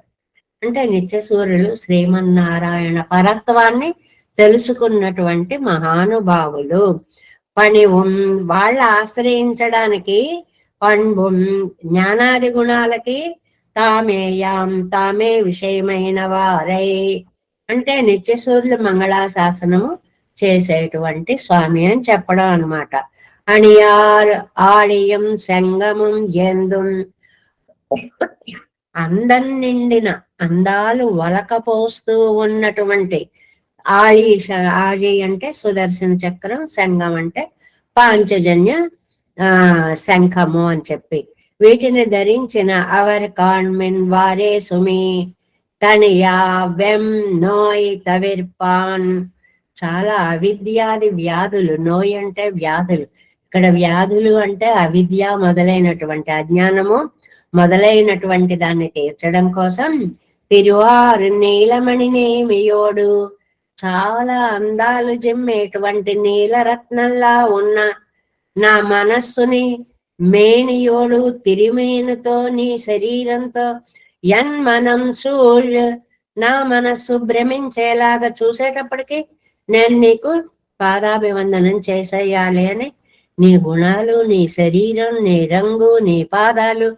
అంటే నిత్యసూరులు శ్రీమన్నారాయణ పరత్వాన్ని తెలుసుకున్నటువంటి మహానుభావులు. పణివం వాళ్ళ ఆశ్రయించడానికి, పణ్బుం జ్ఞానాది గుణాలకి, తామేయాం తామే విషయమైన వారై అంటే నిత్యసూరులు మంగళాశాసనము చేసేటువంటి స్వామి అని చెప్పడం అన్నమాట. అణియార్ ఆళియం సంగమం ఎందుం అందం నిండిన అందాలు వలకపోస్తూ ఉన్నటువంటి ఆళి అంటే సుదర్శన చక్రం, సంగం అంటే పాంచజన్య శంఖము అని చెప్పి వీటిని ధరించిన అవర్ కాన్మిన్ వారే సుమి తనియా వెం నోయ్ తవిర్పాన్ చాలా అవిద్యాది వ్యాధులు, నోయ్ అంటే వ్యాధులు, ఇక్కడ వ్యాధులు అంటే అవిద్య మొదలైనటువంటి అజ్ఞానము మొదలైనటువంటి దాన్ని తీర్చడం కోసం తిరువారు నీలమణి నేమియోడు చాలా అందాలు జిమ్మేటువంటి నీలరత్నంలా ఉన్న నా మనస్సుని మేనియోడు తిరిమేనుతో నీ శరీరంతో ఎన్ మనం సూళ్ నా మనస్సు భ్రమించేలాగా చూసేటప్పటికి నేను నీకు పాదాభివందనం చేసేయాలి అని నీ గుణాలు, నీ శరీరం, నీ రంగు, నీ పాదాలు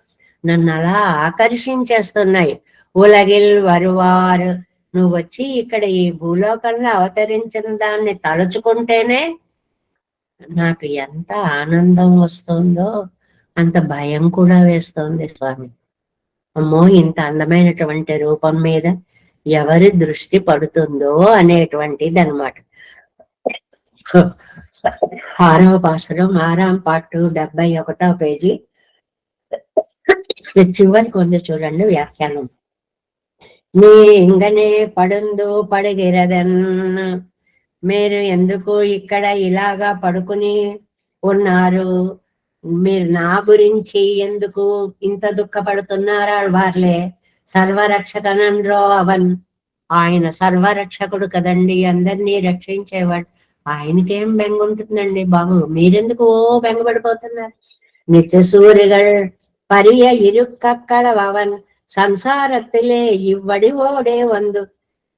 నన్ను అలా ఆకర్షించేస్తున్నాయి. ఉలగిల్ వరువారు నువ్వు వచ్చి ఇక్కడ ఈ భూలోకంలో అవతరించిన దాన్ని తలుచుకుంటేనే నాకు ఎంత ఆనందం వస్తుందో అంత భయం కూడా వేస్తోంది స్వామి. అమ్మో, ఇంత అందమైనటువంటి రూపం మీద ఎవరి దృష్టి పడుతుందో అనేటువంటిది అనమాట. 6వ పాసురం 6వ పాటు 71వ పేజీ చివరికి ఉంది చూడండి వ్యాఖ్యానం. నీ ఇంగనే పడుందు పడిగిరదన్, మీరు ఎందుకు ఇక్కడ ఇలాగా పడుకుని ఉన్నారు, మీరు నా గురించి ఎందుకు ఇంత దుఃఖపడుతున్నారా వార్లే. సర్వరక్షకనండ్రో అవన్, ఆయన సర్వరక్షకుడు కదండి, అందరినీ రక్షించేవాడు, ఆయనకేం బెంగ ఉంటుందండి బాబు, మీరెందుకు బెంగపడిపోతున్నారు. నిత్యసూరిగల్ పரிய ఇరుక్కక్కడవన్ సంసారத்திலே ఇవ్వడి ఓడే వందు,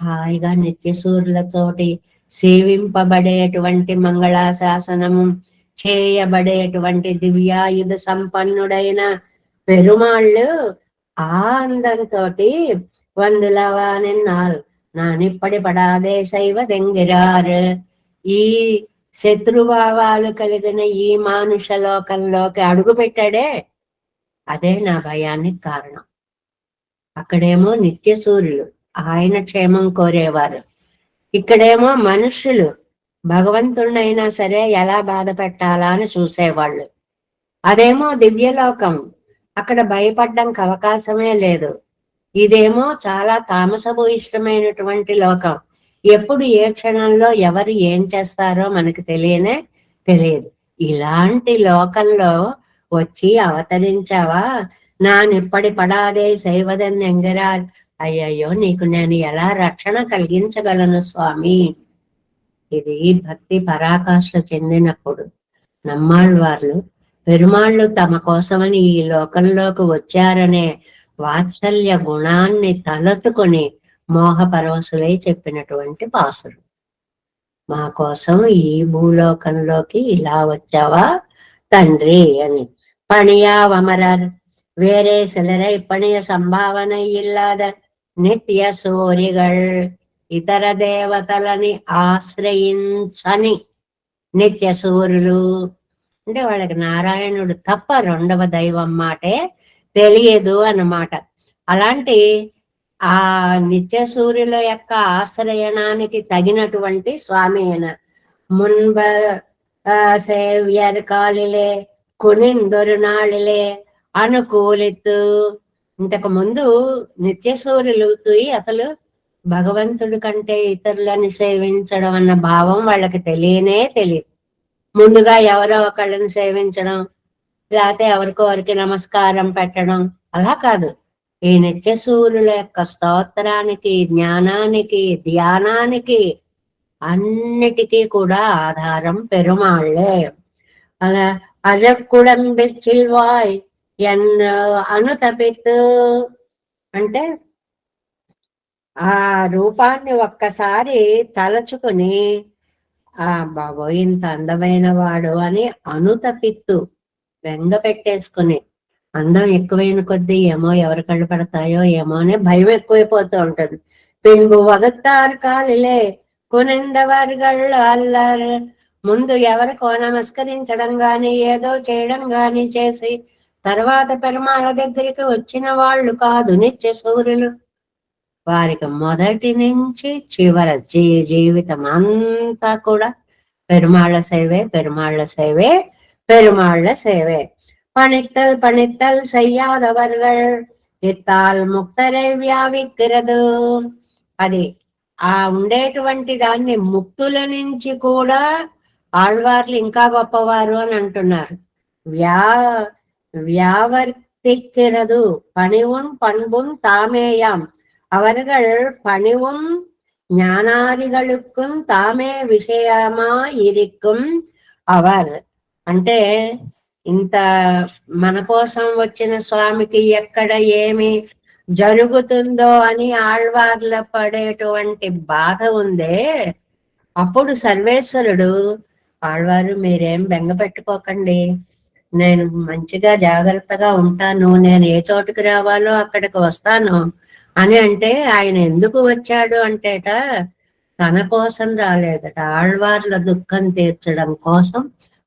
హాయిగా నిత్యసూరులతోటి సేవింపబడేటువంటి మంగళాశాసనము చేయబడేటువంటి దివ్యాయుధ సంపన్నుడైన పెరుమాళ్ళు ఆనందంతో వందులవా నిన్నారు నానిప్పటి పడాదే శైవ దెంగిరారు. ఈ శత్రుభావాలు కలిగిన ఈ మానుష లోకంలోకి అడుగు పెట్టాడే, అదే నా భయానికి కారణం. అక్కడేమో నిత్య సూర్యులు, ఆయన క్షేమం కోరేవారు. ఇక్కడేమో మనుషులు భగవంతుడినైనా సరే ఎలా బాధ పెట్టాలా అని చూసేవాళ్ళు. అదేమో దివ్యలోకం, అక్కడ భయపడ్డానికి అవకాశమే లేదు. ఇదేమో చాలా తామసభూయిష్టమైనటువంటి లోకం. ఎప్పుడు ఏ క్షణంలో ఎవరు ఏం చేస్తారో మనకు తెలియదు. ఇలాంటి లోకంలో వచ్చి అవతరించావా, నా నిప్పడి పడాదే శైవదన్ ఎంగరాల్. అయ్యయ్యో, నీకు నేను ఎలా రక్షణ కలిగించగలను స్వామి. ఇది భక్తి పరాకాష్ఠ చెందినప్పుడు నమ్మాళ్ళవార్లు పెరుమాళ్ళు తమ కోసమని ఈ లోకంలోకి వచ్చారనే వాత్సల్య గుణాన్ని తలతుకొని మోహపరవశులై చెప్పినటువంటి పాసులు. మా కోసం ఈ భూలోకంలోకి ఇలా వచ్చావా తండ్రి అని. పణియావమరర్ వేరే சிலரை பணிய సంభావన ఇల్లాద నిత్య సూరిగల్ ఇతర దేవతలని ఆశ్రయించని నిత్య సూర్యులు అంటే వాళ్ళకి నారాయణుడు తప్ప రెండవ దైవం మాటే తెలియదు అన్నమాట. అలాంటి ఆ నిత్య సూర్యుల యొక్క ఆశ్రయణానికి తగినటువంటి స్వామి అయిన మున్బ సేవ్యర్ కాలిలే కునిందొరు నాళిలే అనుకూలితు. ఇంతకు ముందు నిత్య సూర్యులకి అసలు భగవంతుడి కంటే ఇతరులని సేవించడం అన్న భావం వాళ్ళకి తెలియదు. ముందుగా ఎవరో ఒకళ్ళని సేవించడం, లేకపోతే ఎవరికొరికి నమస్కారం పెట్టడం, అలా కాదు. ఈ నిత్య సూర్యుల యొక్క స్తోత్రానికి, జ్ఞానానికి, ధ్యానానికి అన్నిటికీ కూడా ఆధారం పెరుమాళ్లే. అలా అజక్కుడంబిచ్చిల్వాయ్ ఎన్ అనుతపిత్ అంటే ఆ రూపాన్ని ఒక్కసారి తలచుకుని ఆ బాబోయ్ ఇంత అందమైన వాడు అని అనుతపిత్తు బెంగ పెట్టేసుకుని, అందం ఎక్కువైన కొద్దీ ఏమో ఎవరి కళ్ళు పడతాయో ఏమో అని భయం ఎక్కువైపోతూ ఉంటుంది. పిన్బు వగత్తారు కాలిలే కునిందవర్గళ్ళు అల్లర్. ముందు ఎవరికో నమస్కరించడం గాని ఏదో చేయడం గాని చేసి తర్వాత పెరుమాళ దగ్గరికి వచ్చిన వాళ్ళు కాదు నిత్య సూర్యులు. వారికి మొదటి నుంచి చివరి జీవితం అంతా కూడా పెరుమాళ్ళ సేవే, పెరుమాళ్ళ సేవే, పెరుమాళ్ళ సేవే. పణిత్తల్ పణిత్తల్ సయ్యాదవర్గల్ ఇత్తాల్ ముక్తరై వ్యావిక్కిరదు. అది ఆ ఉండేటువంటి దాన్ని ముక్తుల నుంచి కూడా ఆళ్వార్లు ఇంకా గొప్పవారు అని అంటున్నారు. వ్యావర్తిక్కిరదు పణివున్ పண்பும் தாமேயாம் அவர்கள் பணிவும் జ్ఞానాదిகளுக்கும் తామే విషయమా ఇరిక్కుం అవర్. అంటే ఇంత మన కోసం వచ్చిన స్వామికి ఎక్కడ ఏమి జరుగుతుందో అని ఆళ్వార్ల పడేటువంటి బాధ ఉందే, అప్పుడు సర్వేశ్వరుడు ఆళ్వారు మీరేం బెంగ పెట్టుకోకండి, నేను మంచిగా జాగ్రత్తగా ఉంటాను, నేను ఏ చోటుకి రావాలో అక్కడికి వస్తాను అని అంటే, ఆయన ఎందుకు వచ్చాడు అంటేట తన కోసం రాలేదట, ఆళ్వార్ల దుఃఖం తీర్చడం కోసం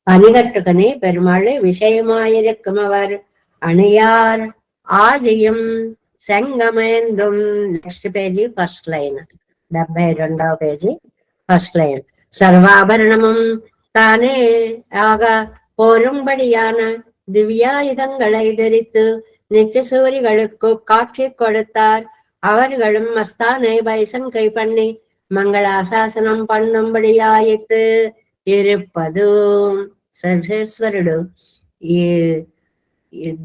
పనిగట్టుకుని పెరుమాళ్ళే విషయమాయిరెక్కుమవారు అణియార్ ఆదియం సంగమేందుం. నెక్స్ట్ పేజీ ఫస్ట్ లైన్, 72వ పేజీ ఫస్ట్ లైన్. சர்வாபரணமும் தானே ஆக போரும்படியான திவ்யாயுதங்களை தரித்து நித்திய சூரிகளுக்கு காட்சி கொடுத்தார். அவர்களும் மஸ்தானை பைசங்கை பண்ணி మంగళాశాసనం పన్నుంబడియాయిత్ ఇరుపదు. సర్వేశ్వరుడు ఈ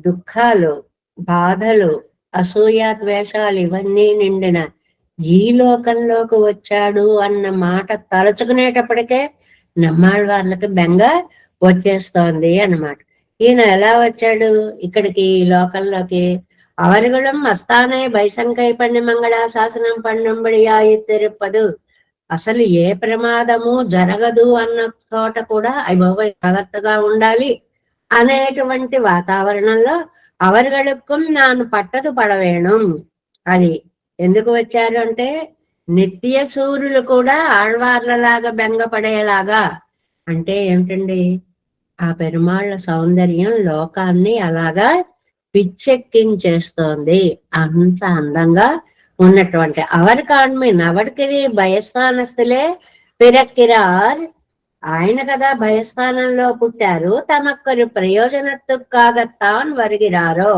దుఃఖాలు, బాధలు, అసూయ, ద్వేషాలు ఇవన్నీ నిండిన ఈ లోకంలోకి వచ్చాడు అన్న మాట తలుచుకునేటప్పటికే నమ్మాళ్ళ వాళ్ళకి బెంగ వచ్చేస్తోంది అన్నమాట. ఈయన ఎలా వచ్చాడు ఇక్కడికి ఈ లోకంలోకి? అవరుగుళం మస్తానే బైసంకై పండి మంగళాశాసనం పన్నుంబడియాయిత్తిరుపదు. అసలు ఏ ప్రమాదము జరగదు అన్న చోట కూడా అయ్యబాబోయ్ జాగ్రత్తగా ఉండాలి అనేటువంటి వాతావరణంలో అవர்களுக்கும் నాను పట్టదు పడవేణం అని ఎందుకు వచ్చారు అంటే, నిత్య సూర్యులు కూడా ఆళ్వార్లలాగా బెంగపడేలాగా అంటే ఏమిటండి, ఆ పెరుమాళ్ళ సౌందర్యం లోకాన్ని అలాగా పిచ్చెక్కించేస్తోంది. అంత అందంగా ఉన్నటువంటి அவர் காண்மின் அவருக்கு భయస్థానస్తులే పిరక్కిరార్. ఆయన కదా భయస్థానంలో పుట్టారు. తమక్కరు ప్రయోజనத்துக்காகத்தான் வருகிறாரோ.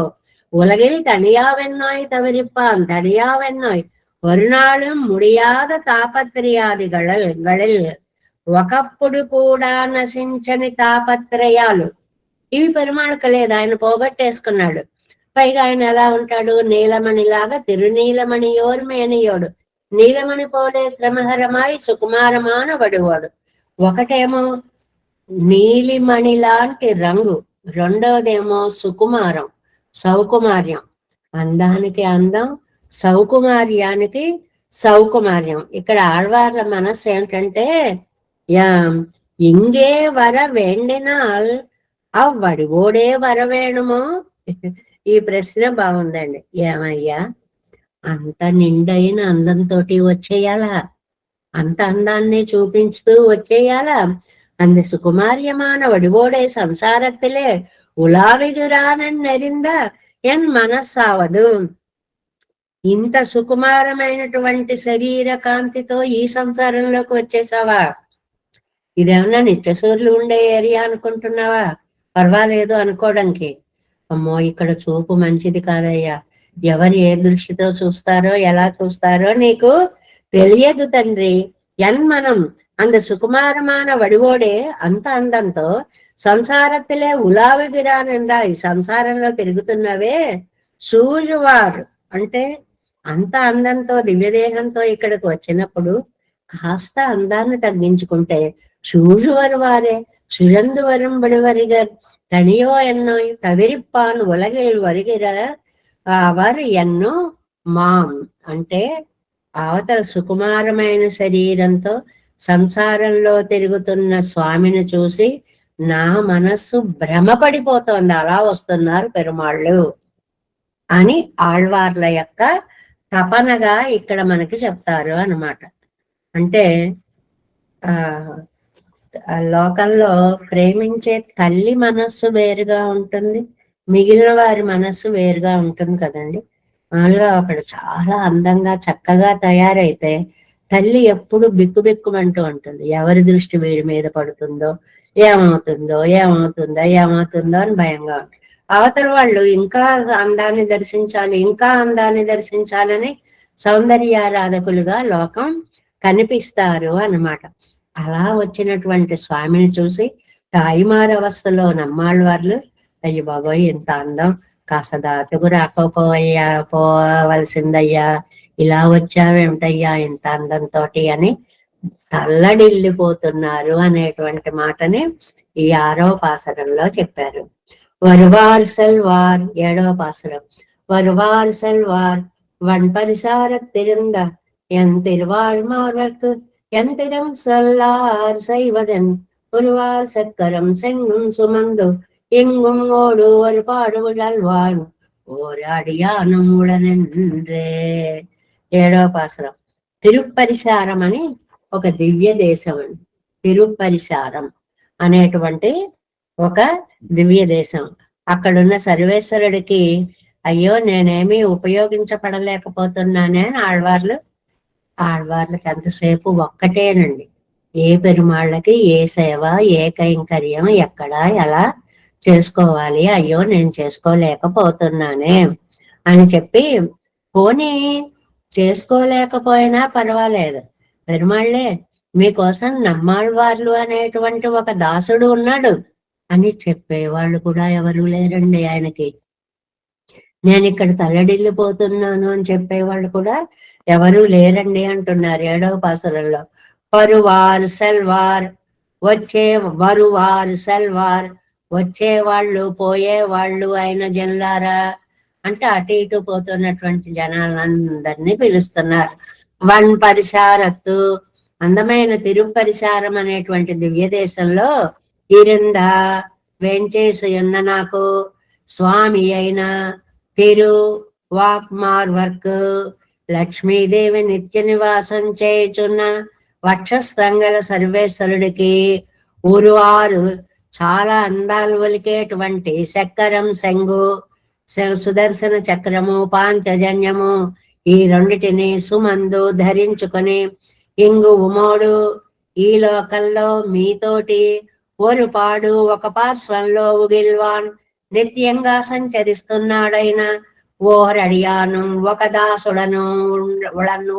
உலகில் தனியாவென்னோய் தவிரிப்பான் தனியாவென்னோய் ஒரு நாளும் முடியாத తాపత్రయాదిகளில் ఒకప్పుడు కూడా నశించని తాపత్రయాలు ఇవి పెరుమాళకు లేదు. ఆయన పోగొట్టేసుకున్నాడు. పైగా ఆయన ఎలా ఉంటాడు, నీలమణిలాగా తిరునీలమణియోర్ మేనియోడు, నీలమణి పోలే శ్రమహరమాయి సుకుమారమాన వడువాడు. ఒకటేమో నీలిమణి లాంటి రంగు, రెండవదేమో సుకుమారం, సౌకుమార్యం. అందానికి అందం, సౌకుమార్యానికి సౌకుమార్యం. ఇక్కడ ఆళ్వార్ల మనస్సు ఏమిటంటే, ఇంగే వర వేండినాల్ అవ్వడివోడే వరవేణుమో. ఈ ప్రశ్న బాగుందండి. ఏమయ్యా, అంత నిండైన అందంతో వచ్చేయాలా, అంత అందాన్ని చూపించుతూ వచ్చేయాలా? அந்த சுகுமாரியமான வடிவோடே సంసారத்திலே ఉలావిదురానెరింద ఎన్ మనస్సావదు. ఇంత సుకుమారమైనటువంటి శరీర కాంతితో ఈ సంసారంలోకి వచ్చేసావా? ఇదేమన్నా నిత్యసూర్యులు ఉండే ఏరియా అనుకుంటున్నావా? పర్వాలేదు అనుకోవడానికి. అమ్మో, ఇక్కడ చూపు మంచిది కాదయ్యా, ఎవరు ఏ దృష్టితో చూస్తారో ఎలా చూస్తారో నీకు తెలియదు తండ్రి. మనం అంద సుకుమారమాన వడివోడే అంత అందంతో సంసారத்திலே ఉలావిగిరానండా, ఈ సంసారంలో తిరుగుతున్నవే. సూజువారు అంటే అంత అందంతో దివ్యదేహంతో ఇక్కడికి వచ్చినప్పుడు కాస్త అందాన్ని తగ్గించుకుంటే சூழுவர் வாரே சுழந்து வரும் விடுவரிகர் தனியோ என்னோ తవిరిప్పాన్ ఉలగిల్ వరిగిర వారు ఎన్నో మాం. అంటే అవతల సుకుమారమైన శరీరంతో సంసారంలో తిరుగుతున్న స్వామిని చూసి నా మనస్సు భ్రమపడిపోతోంది, అలా వస్తున్నారు పెరుమాళ్ళు అని ఆళ్వార్ల యొక్క తపనగా ఇక్కడ మనకి చెప్తారు అన్నమాట. అంటే లోకంలో ప్రేమించే తల్లి మనస్సు వేరుగా ఉంటుంది, మిగిలిన వారి మనస్సు వేరుగా ఉంటుంది కదండి. మామూలుగా అక్కడ చాలా అందంగా చక్కగా తయారైతే తల్లి ఎప్పుడు బిక్కుబిక్కుమంటూ ఉంటుంది. ఎవరి దృష్టి వీడి మీద పడుతుందో, ఏమవుతుందో అని భయంగా ఉంటుంది. అవతల వాళ్ళు ఇంకా అందాన్ని దర్శించాలి, ఇంకా అందాన్ని దర్శించాలని సౌందర్యారాధకులుగా లోకం కనిపిస్తారు అన్నమాట. అలా వచ్చినటువంటి స్వామిని చూసి తాయిమారవస్థలో నమ్మాళ్ళవార్లు, అయ్యి బాబోయ్ ఇంత అందం, కాస్త దాతకు పోవలసిందయ్యా, ఇలా వచ్చావేమిటయ్యా ఇంత అందంతో అని తల్లడిల్లిపోతున్నారు అనేటువంటి మాటని ఈ 6వ పాసరంలో చెప్పారు. వరువార్ సెల్వార్ 7వ పాసరం. వరువార్ సెల్వార్ వన్పరిసారత్తిరుంద என் திருவாழ்மார்க்கு என் திறம் சொல்லார் செய்வதன் ஒருவார் சக்கரம் செங்கும் சுமந்து எங்கும் ஓடு ஒரு பாடுவிழல்வான் ఓరాడియానం ఉడనెండ్రే. 7వ పాసరం. తిరుప్పరిసారం అని ఒక దివ్య దేశం అండి. తిరుప్పరిసారం అనేటువంటి ఒక దివ్య దేశం. అక్కడున్న సర్వేశ్వరుడికి అయ్యో నేనేమీ ఉపయోగించబడలేకపోతున్నానే అని ఆళ్వార్లకి ఎంతసేపు ఒక్కటేనండి, ఏ పెరుమాళ్ళకి ఏ సేవ ఏ కైంకర్యం ఎక్కడ ఎలా చేసుకోవాలి, అయ్యో నేను చేసుకోలేకపోతున్నానే అని చెప్పి, పోనీ చేసుకోలేకపోయినా పర్వాలేదు, పెరుమాళ్ళే మీకోసం నమ్మాళ్ళవార్లు అనేటువంటి ఒక దాసుడు ఉన్నాడు అని చెప్పేవాళ్ళు కూడా ఎవరు లేరండి ఆయనకి. నేను ఇక్కడ తల్లడిల్లిపోతున్నాను అని చెప్పేవాళ్ళు కూడా ఎవరు లేరండి అంటున్నారు 7వ పాసరంలో. పరువారు సెల్వార్ సెల్వార్ వచ్చేవాళ్ళు పోయేవాళ్ళు అయిన జనులారా అంటే అటు ఇటు పోతున్నటువంటి జనాలందరినీ పిలుస్తున్నారు. వన్ పరిసారత్తు అందమైన తిరుపరిసారం అనేటువంటి దివ్య దేశంలో ఇరింద వేంచేసి ఉన్న నాకు స్వామి అయిన తిరు వాక్మార్వర్క్ లక్ష్మీదేవి నిత్య నివాసం చేయుచున్న వక్షస్థంగల సర్వేశ్వరుడికి ఊరువారు చాలా అందాలు ఒలికేటువంటి చక్కరం శంగు సుదర్శన చక్రము పాంచజన్యము ఈ రెండిటిని సుమందు ధరించుకొని ఇంగు ఉమోడు ఈ లోకంలో మీతోటి ఓరుపాడు ఒక పార్శ్వంలో ఉగిల్వాన్ నిత్యంగా సంచరిస్తున్నాడైన ఓరడియాను ఒక దాసుడను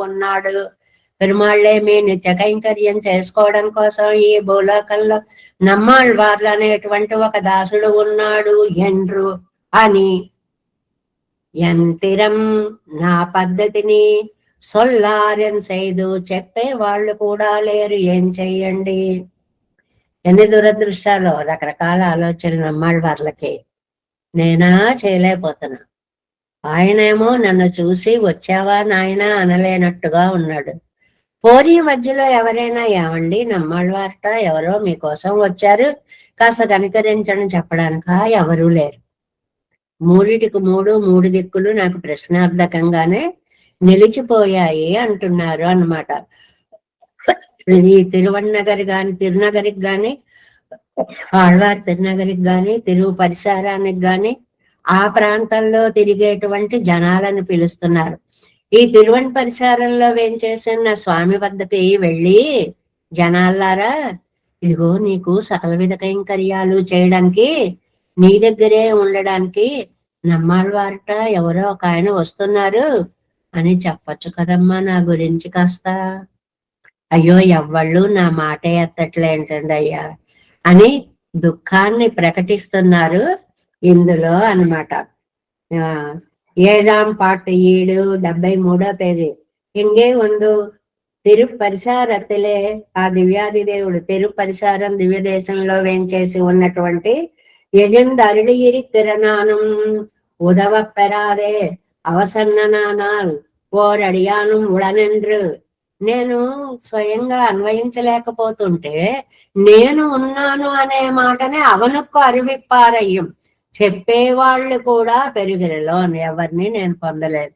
ఉన్నాడు. పెరుమాళ్లే మీ నిత్య కైంకర్యం చేసుకోవడం కోసం ఈ భూలోకంలో నమ్మాళ్వార్లు అనేటువంటి ఒక దాసుడు ఉన్నాడు ఎండ్రు అని యంతిరం నా పద్ధతిని సొల్లారెన్ సైదు చెప్పే వాళ్ళు కూడా లేరు. ఏం చెయ్యండి? ఎన్ని దురదృష్టాలు, రకరకాల ఆలోచనలు నమ్మాళ్వార్లకి. నేనా చేయలేకపోతున్నా. ఆయనేమో నన్ను చూసి వచ్చావా నాయన అనలేనట్టుగా ఉన్నాడు. పోరీ మధ్యలో ఎవరైనా ఏమండి నమ్మాళ్వారట ఎవరో మీకోసం వచ్చారు కాస్త కనికరించడం చెప్పడానిక ఎవరూ లేరు. మూడిటికి మూడు దిక్కులు నాకు ప్రశ్నార్థకంగానే నిలిచిపోయాయి అంటున్నారు అన్నమాట. ఈ తిరునగరికి గాని ఆళ్వార్ తిరునగరికి గాని తిరుగు పరిసరానికి గాని ఆ ప్రాంతంలో తిరిగేటువంటి జనాలను పిలుస్తున్నారు. ఈ తిరువన్ పరిసరంలో వేంచేసిన స్వామి వద్దకి వెళ్ళి జనాలారా ఇదిగో నీకు సకల విధ కైంకర్యాలు చేయడానికి నీ దగ్గరే ఉండడానికి నమ్మాళ్వారట ఎవరో ఒక ఆయన వస్తున్నారు అని చెప్పచ్చు కదమ్మా నా గురించి కాస్త. అయ్యో ఎవ్వళ్ళు నా మాటే ఎత్తట్లేంటండి అయ్యా అని దుఃఖాన్ని ప్రకటిస్తున్నారు ఇందులో అన్నమాట. 7ஆம் பாட்டு 73 పేజీ. ఇంగే ಒಂದು తిరుపరిసారத்திலே ఆ దివ్యాది దేవుడు తిరుపరిసారం దివ్య దేశంలో వేంచేసి ఉన్నటువంటి ఎజందరుళిగిరి తిరణానం ఉదవ పెరారే అవసన్ననానాల్ ఓరడియాను ఉడనెండ్రు. నేను స్వయంగా అన్వయించలేకపోతుంటే నేను ఉన్నాను అనే మాటనే అవనుక్కు అరివిప్పారయ్యం. చెప్పేవాళ్ళు కూడా పెరిగిరలో ఎవరిని నేను పొందలేదు.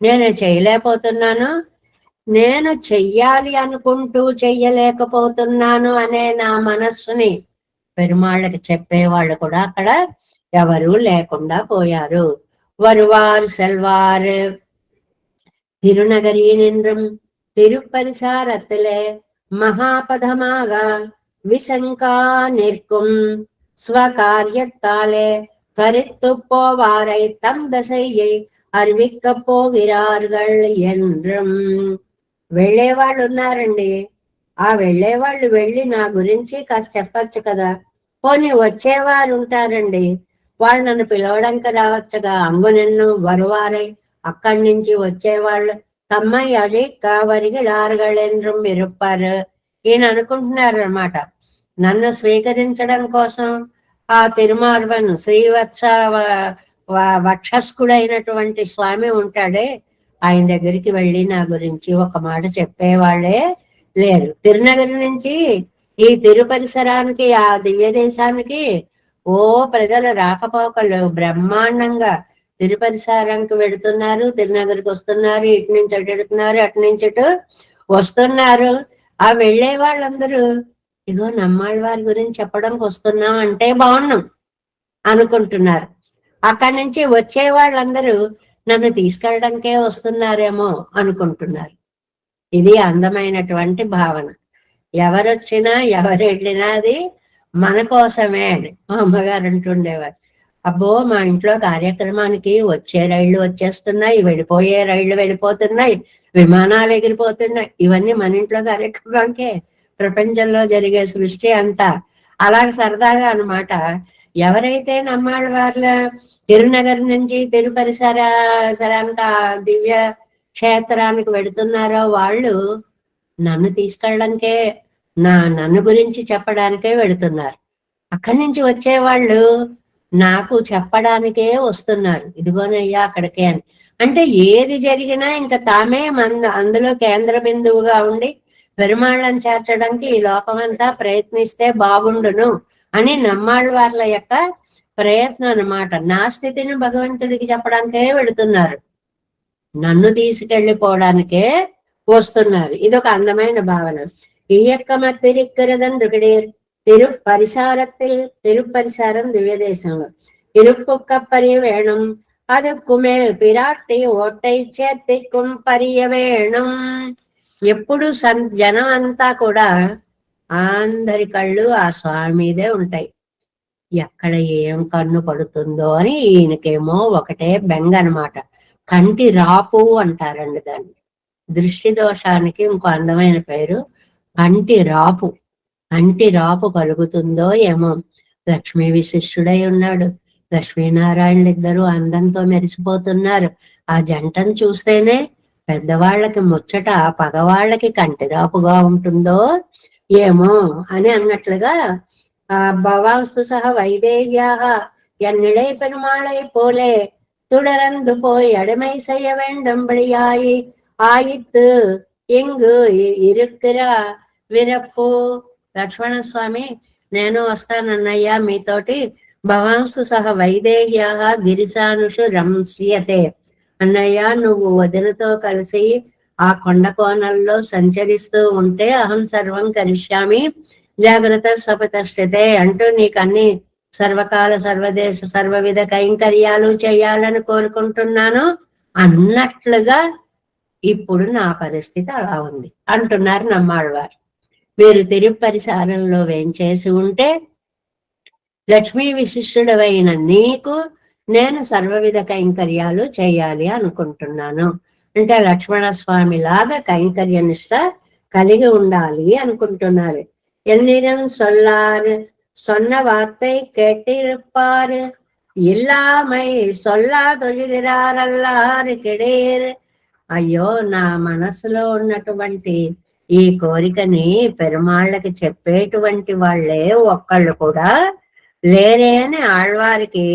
నేను చేయలేకపోతున్నాను, నేను చెయ్యాలి అనుకుంటూ చెయ్యలేకపోతున్నాను అనే నా మనస్సుని పెరుమాళ్ళకి చెప్పేవాళ్ళు కూడా అక్కడ ఎవరూ లేకుండా పోయారు. వరువారు సెల్వారు తిరునగరి నిండ్రం తిరుపరిసారத்திலே மகாபதமாக விசங்கா நிற்கும் ஸ்வகாரியத்தாலே பறித்து போவாரை தம் தசையை அறிவிக்க పోగిరాர்கள் என்றும். వెళ్ళేవాళ్ళు ఉన్నారండి. ఆ వెళ్ళేవాళ్ళు వెళ్ళి నా గురించి కాస్త చెప్పచ్చు కదా. పోనీ వచ్చేవారు ఉంటారండి, వాళ్ళు నన్ను పిలవడానికి రావచ్చుగా. అంగునెన్ను వరువారై అక్కడి నుంచి వచ్చేవాళ్ళు తమ్మై అழிக்க வருகிறார்கள் என்றும் இருப்பாరు. ఈయన అనుకుంటున్నారు అన్నమాట, నన్ను స్వీకరించడం కోసం ఆ తిరుమార్వన్ శ్రీవత్స వక్షస్కుడైనటువంటి స్వామి ఉంటాడే, ఆయన దగ్గరికి వెళ్ళి నా గురించి ఒక మాట చెప్పేవాళ్లే లేరు. తిరునగరి నుంచి ఈ తిరు పరిసరానికి ఆ దివ్య దేశానికి ఓ ప్రజలు రాకపోకలు బ్రహ్మాండంగా తిరు పరిసరానికి వెడుతున్నారు, తిరునగరికి వస్తున్నారు, ఇటు నుంచి అటు వెడుతున్నారు, అటు నుంచి ఇటు వస్తున్నారు. ఆ వెళ్లే వాళ్ళందరూ ఇగో నమ్మాళ్ళవారి గురించి చెప్పడానికి వస్తున్నాం అంటే బాగున్నాం అనుకుంటున్నారు. అక్కడి నుంచి వచ్చే వాళ్ళందరూ నన్ను తీసుకెళ్ళడానికే వస్తున్నారేమో అనుకుంటున్నారు. ఇది అందమైనటువంటి భావన. ఎవరొచ్చినా ఎవరు వెళ్ళినా అది మన కోసమే అని మా అమ్మగారు అంటుండేవారు. అబ్బో మా ఇంట్లో కార్యక్రమానికి వచ్చే రైళ్లు వచ్చేస్తున్నాయి, వెళ్ళిపోయే రైళ్లు వెళ్ళిపోతున్నాయి, విమానాలు ఎగిరిపోతున్నాయి. ఇవన్నీ మన ఇంట్లో కార్యక్రమానికే, ప్రపంచంలో జరిగే సృష్టి అంతా అలాగ సరదాగా అన్నమాట. ఎవరైతే నమ్మాళ్ళవార్ల తిరునగర్ నుంచి తిరు పరిసరానికి ఆ దివ్య క్షేత్రానికి వెడుతున్నారో వాళ్ళు నన్ను తీసుకెళ్ళడానికే, నన్ను గురించి చెప్పడానికే వెడుతున్నారు. అక్కడి నుంచి వచ్చేవాళ్ళు నాకు చెప్పడానికే వస్తున్నారు, ఇదిగోనయ్యా అక్కడికే అని. అంటే ఏది జరిగినా ఇంకా తామే అందులో కేంద్ర బిందువుగా ఉండి పెరుమాళ్ళని చేర్చడానికి ఈ లోకమంతా ప్రయత్నిస్తే బాగుండును అని నమ్మాళ్ళవార్ల యొక్క ప్రయత్నం అన్నమాట. నా స్థితిని భగవంతుడికి చెప్పడానికే వెళుతున్నారు, నన్ను తీసుకెళ్ళిపోవడానికే వస్తున్నారు. ఇది ఒక అందమైన భావన. ఈ యొక్క తిరిక్కరదన్ రుకిడేర్ திருப்பரிசாரம் திவ்ய தேசంలో இருப்புக்கப்பரிய வேணும் அதுக்குமேல் பிராட்டி ఓటై చేతికుం పரிய వేణం. ఎప్పుడు జనం అంతా కూడా అందరి కళ్ళు ఆ స్వామి మీదే ఉంటాయి. ఎక్కడ ఏం కన్ను పడుతుందో అని ఈయనకేమో ఒకటే బెంగ అనమాట. కంటి రాపు అంటారండి దాన్ని. దృష్టి దోషానికి ఇంకో అందమైన పేరు కంటి రాపు. కంటి రాపు కలుగుతుందో ఏమో. లక్ష్మీ విశిష్టుడై ఉన్నాడు. లక్ష్మీనారాయణులు ఇద్దరు అందంతో మెరిసిపోతున్నారు. ఆ జంటను చూస్తేనే పెద్దవాళ్ళకి ముచ్చట, పగవాళ్ళకి కంటిరాపుగా ఉంటుందో ఏమో అని అన్నట్లుగా பவாஸ்து சக வைதேகியாக என்னிடை பெருமாளை போலே துடரந்து போய் அடிமை செய்ய வேண்டும்படியாய் ஆயித்து ఇంగు ఇరుక్కురా విరప్పు. లక్ష్మణస్వామి, నేను వస్తానన్నయ్యా మీతోటి. భవాంసు సహ వైదేహ్య గిరిజానుషు రంస్యతే. అన్నయ్య, నువ్వు వదినతో కలిసి ఆ కొండ కోణల్లో సంచరిస్తూ ఉంటే అహం సర్వం కరిష్యామి జాగ్రత్త స్వపతస్థితే అంటూ నీకు అన్ని సర్వకాల సర్వదేశ సర్వవిధ కైంకర్యాలు చేయాలని కోరుకుంటున్నాను అన్నట్లుగా ఇప్పుడు నా పరిస్థితి అలా ఉంది అంటున్నారు నమ్మాళ్ళవారు. వీరు తిరుపరిసారంలో వేంచేసి ఉంటే లక్ష్మీ విశిష్టుడవైన నీకు నేను సర్వవిధ కైంకర్యాలు చేయాలి అనుకుంటున్నాను అంటే లక్ష్మణ స్వామి లాగా కైంకర్య నిష్ట కలిగి ఉండాలి అనుకుంటున్నారు. என்னிடம் சொல்லார் சொன்ன வார்த்தை கேட்டிருப்பார் இல்லாமை சொல்லாదొలిగిరార్ అల్లారు కిడేర్. అయ్యో, నా మనసులో ఉన్నటువంటి ఈ కోరికని పెరుమాళ్ళకి చెప్పేటువంటి వాళ్ళే ఒక్కళ్ళు కూడా లేరే అని ఆళ్వారికి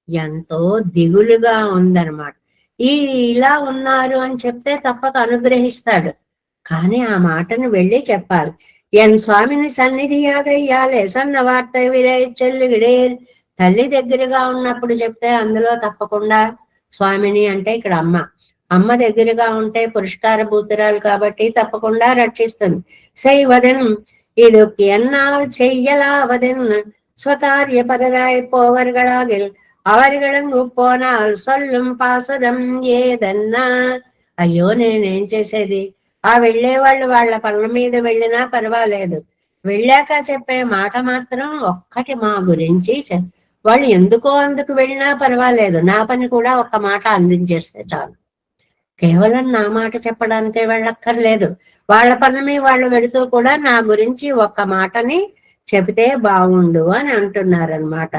ఎంతో దిగులుగా ఉందన్నమాట. ఇలా ఉన్నారు అని చెప్తే తప్పక అనుగ్రహిస్తాడు. కానీ ఆ మాటను వెళ్ళి చెప్పాలి. ఎన్ స్వామిని సన్నిధియాగ ఇయ్యాలే సన్న వార్త విరై చెల్లిగిడేర్. తల్లి దగ్గరగా ఉన్నప్పుడు చెప్తే అందులో తప్పకుండా స్వామిని అంటే ఇక్కడ అమ్మ దగ్గరగా ఉంటే పురస్కార భూతురాలు కాబట్టి తప్పకుండా రక్షిస్తుంది. செய்வதன் இதுக்கு என்னால் செய்யலாவதன் ஸ்வகாரிய பரராய் போவர்களாகில் அவர்களும் పోనాల్ సొల్లుం పాసురం ఏదన్నా. అయ్యో, నేనేం చేసేది? ఆ వెళ్ళేవాళ్ళు వాళ్ళ పనుల మీద వెళ్ళినా పర్వాలేదు, వెళ్ళాక చెప్పే మాట మాత్రం ఒక్కటి మా గురించి వాళ్ళు ఎందుకో అందుకు వెళ్ళినా పర్వాలేదు, నా పని కూడా ఒక్క మాట అందించేస్తే చాలు. కేవలం నా మాట చెప్పడానికే వెళ్ళక్కర్లేదు, వాళ్ళ పనుల వాళ్ళు వెళుతూ కూడా నా గురించి ఒక్క మాటని చెబితే బాగుండు అని అంటున్నారనమాట.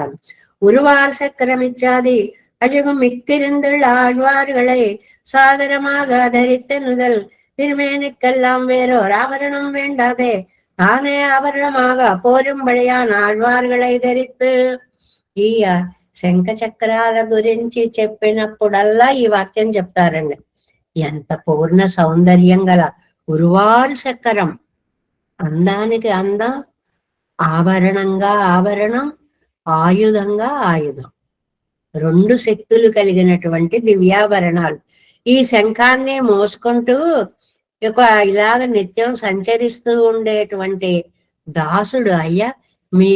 ఉరువార్ சக்கரமிச்சாதி அழகும் மிக்கிருந்துள்ள ஆழ்வார்களை சாதரமாக தரித்த நுதல் திருமேனிக்கெல்லாம் வேறோர் ஆபரணம் வேண்டாதே தானே ఆభరణமாக పోరుంబడియాన ఆళ్వార్களை ధరిత్తు. ఈ శంఖ చక్రాల గురించి చెప్పినప్పుడల్లా ఈ వాక్యం చెప్తారండి. ఎంత పూర్ణ సౌందర్యం గల ఉరువారు చక్రం, అందానికి అందం, ఆభరణంగా ఆభరణం, ఆయుధంగా ఆయుధం, రెండు శక్తులు కలిగినటువంటి దివ్యాభరణాలు. ఈ శంఖాన్ని మోసుకుంటూ ఇలాగ నిత్యం సంచరిస్తూ ఉండేటువంటి దాసుడు, అయ్యా మీ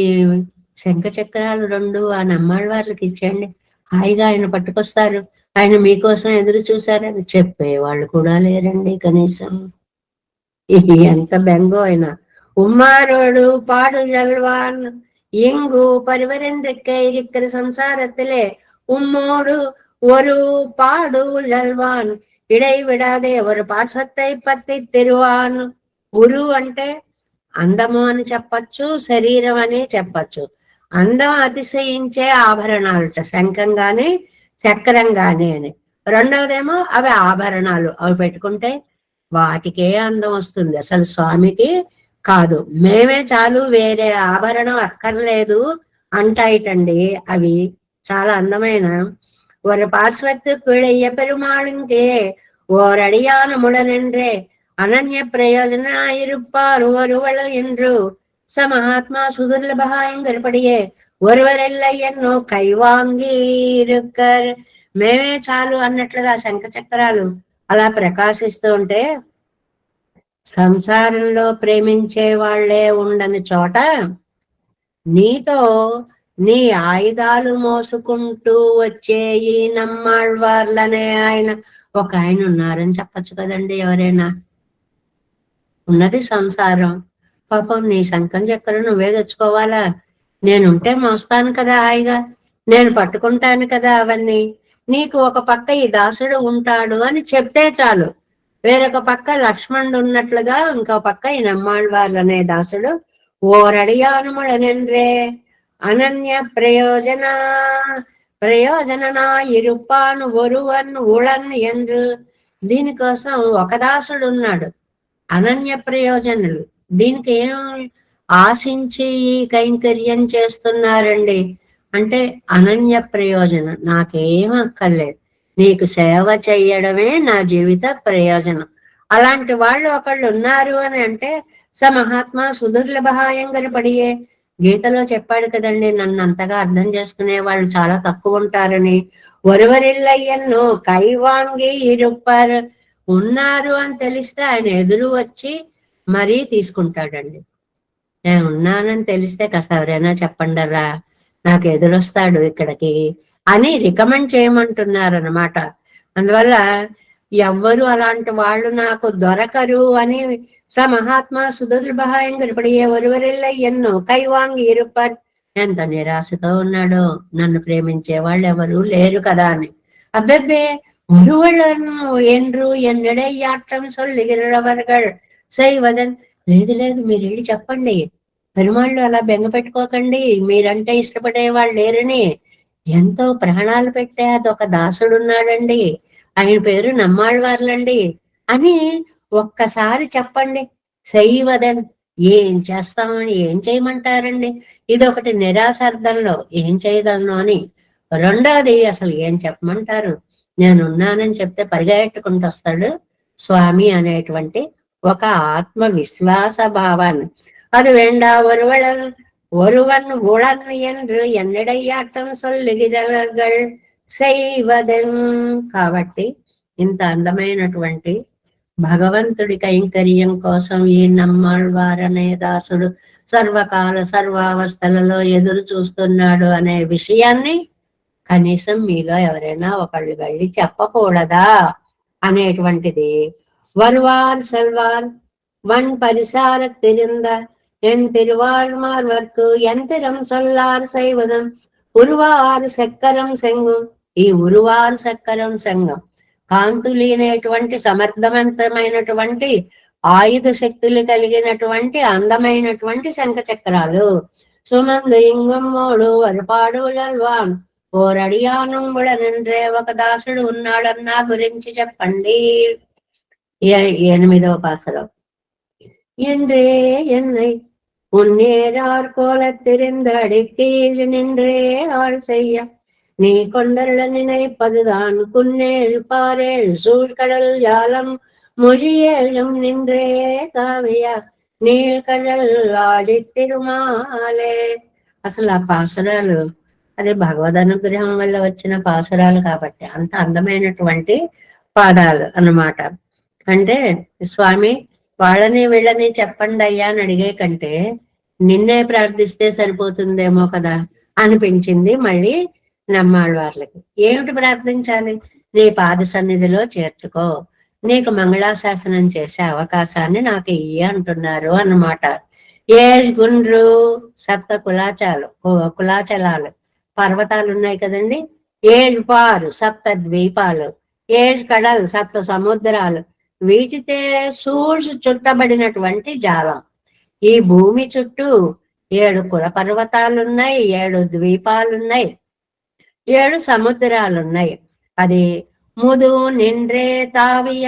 శంఖ చక్రాలు రెండు ఆ నమ్మాళ్ళవార్లకి ఇచ్చేయండి, హాయిగా ఆయన పట్టుకొస్తారు, ఆయన మీకోసం ఎదురు చూశారని చెప్పేవాళ్ళు కూడా లేరండి కనీసం. ఎంత బెంగో అయినా. ఉమ్మారోడు పాడు జల్వాన్ இங்கு பருவரென்றிருக்க இருக்கிற சம்சாரத்திலே உம்மோடு ஒரு பாடு జల్వాన్ ఇడైవిడాదే ஒரு పార్శ్వத்தை పత్తి తిరువాన్. ఉరు అంటే అందము అని చెప్పచ్చు, శరీరం అని చెప్పచ్చు. అందం అతిశయించే ఆభరణాలు, శంఖం గాని చక్రం గాని అని. రెండవదేమో అవి ఆభరణాలు, అవి పెట్టుకుంటే వాటికే అందం వస్తుంది, అసలు స్వామికి కాదు. మేమే చాలు, వేరే ఆభరణం అక్కర్లేదు అంటాయిటండి. అవి చాలా అందమైన. ஒரு பார்ஸ்வத்துக்குழைய பெருமாளுங்கே ஓர் அடியான முடனென்றே அனன்ய பிரயோஜனாயிருப்பார் ஒருவள் என்று ச மகாத்மா சுதுர்லபகாயங்கற்படியே ஒருவరెల్லை ఎన్నో కైవాంగి ఇరుక్కర్. మేమే చాలు అన్నట్లుగా శంఖ చక్రాలు అలా ప్రకాశిస్తూ ఉంటే, సంసారంలో ప్రేమించే వాళ్లే ఉండని చోట నీతో నీ ఆయుధాలు మోసుకుంటూ వచ్చే ఈ నమ్మాళ్వార్లనే ఆయన ఒక ఆయన ఉన్నారని చెప్పచ్చు కదండి. ఎవరైనా ఉన్నది సంసారం, పాపం నీ సంకం చక్కెర నువ్వే తెచ్చుకోవాలా, నేనుంటే మోస్తాను కదా హాయిగా, నేను పట్టుకుంటాను కదా అవన్నీ, నీకు ఒక పక్క ఈ దాసుడు ఉంటాడు అని చెప్తే చాలు. వేరొక పక్క లక్ష్మణుడు ఉన్నట్లుగా ఇంకో పక్క ఈ నమ్మాళ్వార్లనే దాసుడు ఓరడియానుముడనెండ్రే అనన్య ప్రయోజన ఇరుపాను ఒరువన్ ఉళన్ ఎండ్రు. దీనికోసం ఒక దాసుడు ఉన్నాడు, అనన్య ప్రయోజనులు. దీనికి ఏం ఆశించి ఈ కైంకర్యం చేస్తున్నారండి అంటే, అనన్య ప్రయోజనం, నాకేం అక్కర్లేదు, నీకు సేవ చెయ్యడమే నా జీవిత ప్రయోజనం. అలాంటి వాళ్ళు ఒకళ్ళు ఉన్నారు అని అంటే స మహాత్మా సుదుర్లభాయం గనపడియే. గీతలో చెప్పాడు కదండి, నన్ను అంతగా అర్థం చేసుకునే వాళ్ళు చాలా తక్కువ ఉంటారని. ఒరువరిల్లయ్యన్ను కైవాంగి ఇరుప్పర్, ఉన్నారు అని తెలిస్తే ఆయన ఎదురు వచ్చి మరీ తీసుకుంటాడండి. నేను ఉన్నానని తెలిస్తే కాస్త ఎవరైనా చెప్పండరా, నాకు ఎదురొస్తాడు ఇక్కడికి అని రికమెండ్ చేయమంటున్నారనమాట. అందువల్ల ఎవ్వరు అలాంటి వాళ్ళు నాకు దొరకరు అని స మహాత్మా సుదుర్లభాయం కనపడియే ఒరువరిల్లయ్యన్ను కైవాంగి ఇరుప్పర్. ఎంత నిరాశతో ఉన్నాడో, నన్ను ప్రేమించే వాళ్ళు ఎవరు లేరు కదా అని. అబ్బెబ్బే, ஒருவளன் என்று என்னிடையாட்டம் சொல்லுகிறவர்கள் செய்வதன். లేదు లేదు, మీరు వెళ్ళి చెప్పండి, పెరుమాళ్ళు అలా బెంగ పెట్టుకోకండి, మీరంటే ఇష్టపడే వాళ్ళు లేరని. ఎంతో ప్రాణాలు పెట్టే అదొక దాసుడున్నాడండి, ఆయన పేరు నమ్మాళ్వార్లండి అని ఒక్కసారి చెప్పండి. శైవదన్, ఏం చేస్తామని, ఏం చేయమంటారండి? ఇదొకటి నిరాశార్థంలో ఏం చేయగలను అని. రెండోది అసలు ఏం చెప్పమంటారు, నేనున్నానని చెప్తే పరిగెట్టుకుంటూ వస్తాడు స్వామి అనేటువంటి ఒక ఆత్మవిశ్వాస భావాన్ని. అది వేండా ஒருவன் உளன் என்று என்னிடையாட்டம் சொல்லுகிறார்கள் செய்வదన్. కాబట్టి ఇంత అందమైనటువంటి భగవంతుడి కైంకర్యం కోసం ఈ నమ్మాళ్వారనే దాసుడు సర్వకాల సర్వావస్థలలో ఎదురు చూస్తున్నాడు అనే విషయాన్ని కనీసం మీలో ఎవరైనా ఒకళ్ళు వెళ్ళి చెప్పకూడదా అనేటువంటిది. வருவார் செல்வார் வன் பரிசார தெரிந்த என் திருவாழ்மார்வர்க்கு యంత్రం సొల్లార్ సైవదం ఉరువారు చక్కరం శంగం. ఈ ఉరువారు చక్కరం శంగం కాంతులేనటువంటి సమర్థవంతమైనటువంటి ఆయుధ శక్తులు కలిగినటువంటి అందమైనటువంటి శంఖ చక్రాలు. సుమందు ఇంగమ్మోడు వరపాడు జల్వాన్ ఓరడియానుంబుడనండ్రే, ఒక దాసుడు ఉన్నాడన్నా గురించి చెప్పండి. 8వ పాసరం. என்றே என்னை உன்னேரார் கோலத்திருந்த அடிக்கீழ் நின்றே ஆள் செய்ய நீ கொண்டருள நினைப்பதுதான் குன்னேழ் பாரேழ் சூழ்கடல் ஜாலம் மொழியேழும் நின்றே కావ్య నీల్కడల్ ఆడి తిరుమాలే. అసలు ఆ పాసరాలు అది భగవద్ అనుగ్రహం వల్ల వచ్చిన పాసురాలు కాబట్టి అంత అందమైనటువంటి పాదాలు అన్నమాట. అంటే స్వామి వాళ్ళని వీళ్ళని చెప్పండి అయ్యా అని అడిగే కంటే నిన్నే ప్రార్థిస్తే సరిపోతుందేమో కదా అనిపించింది మళ్ళీ నమ్మాళ్వార్లకి. ఏమిటి ప్రార్థించాలి? నీ పాద సన్నిధిలో చేర్చుకో, నీకు మంగళాశాసనం చేసే అవకాశాన్ని నాకు ఇయ్యి అంటున్నారు అన్నమాట. గుండ్రు సప్త కులాచలాలు పర్వతాలు ఉన్నాయి కదండి, 7 పారు సప్త ద్వీపాలు, 7 కడలు సప్త సముద్రాలు, వీటితే చుట్టబడినటువంటి జాలం. ఈ భూమి చుట్టూ 7 కుల పర్వతాలున్నాయి, 7 ద్వీపాలున్నాయి, 7 సముద్రాలున్నాయి. అది ముదు నిండ్రే తావియ,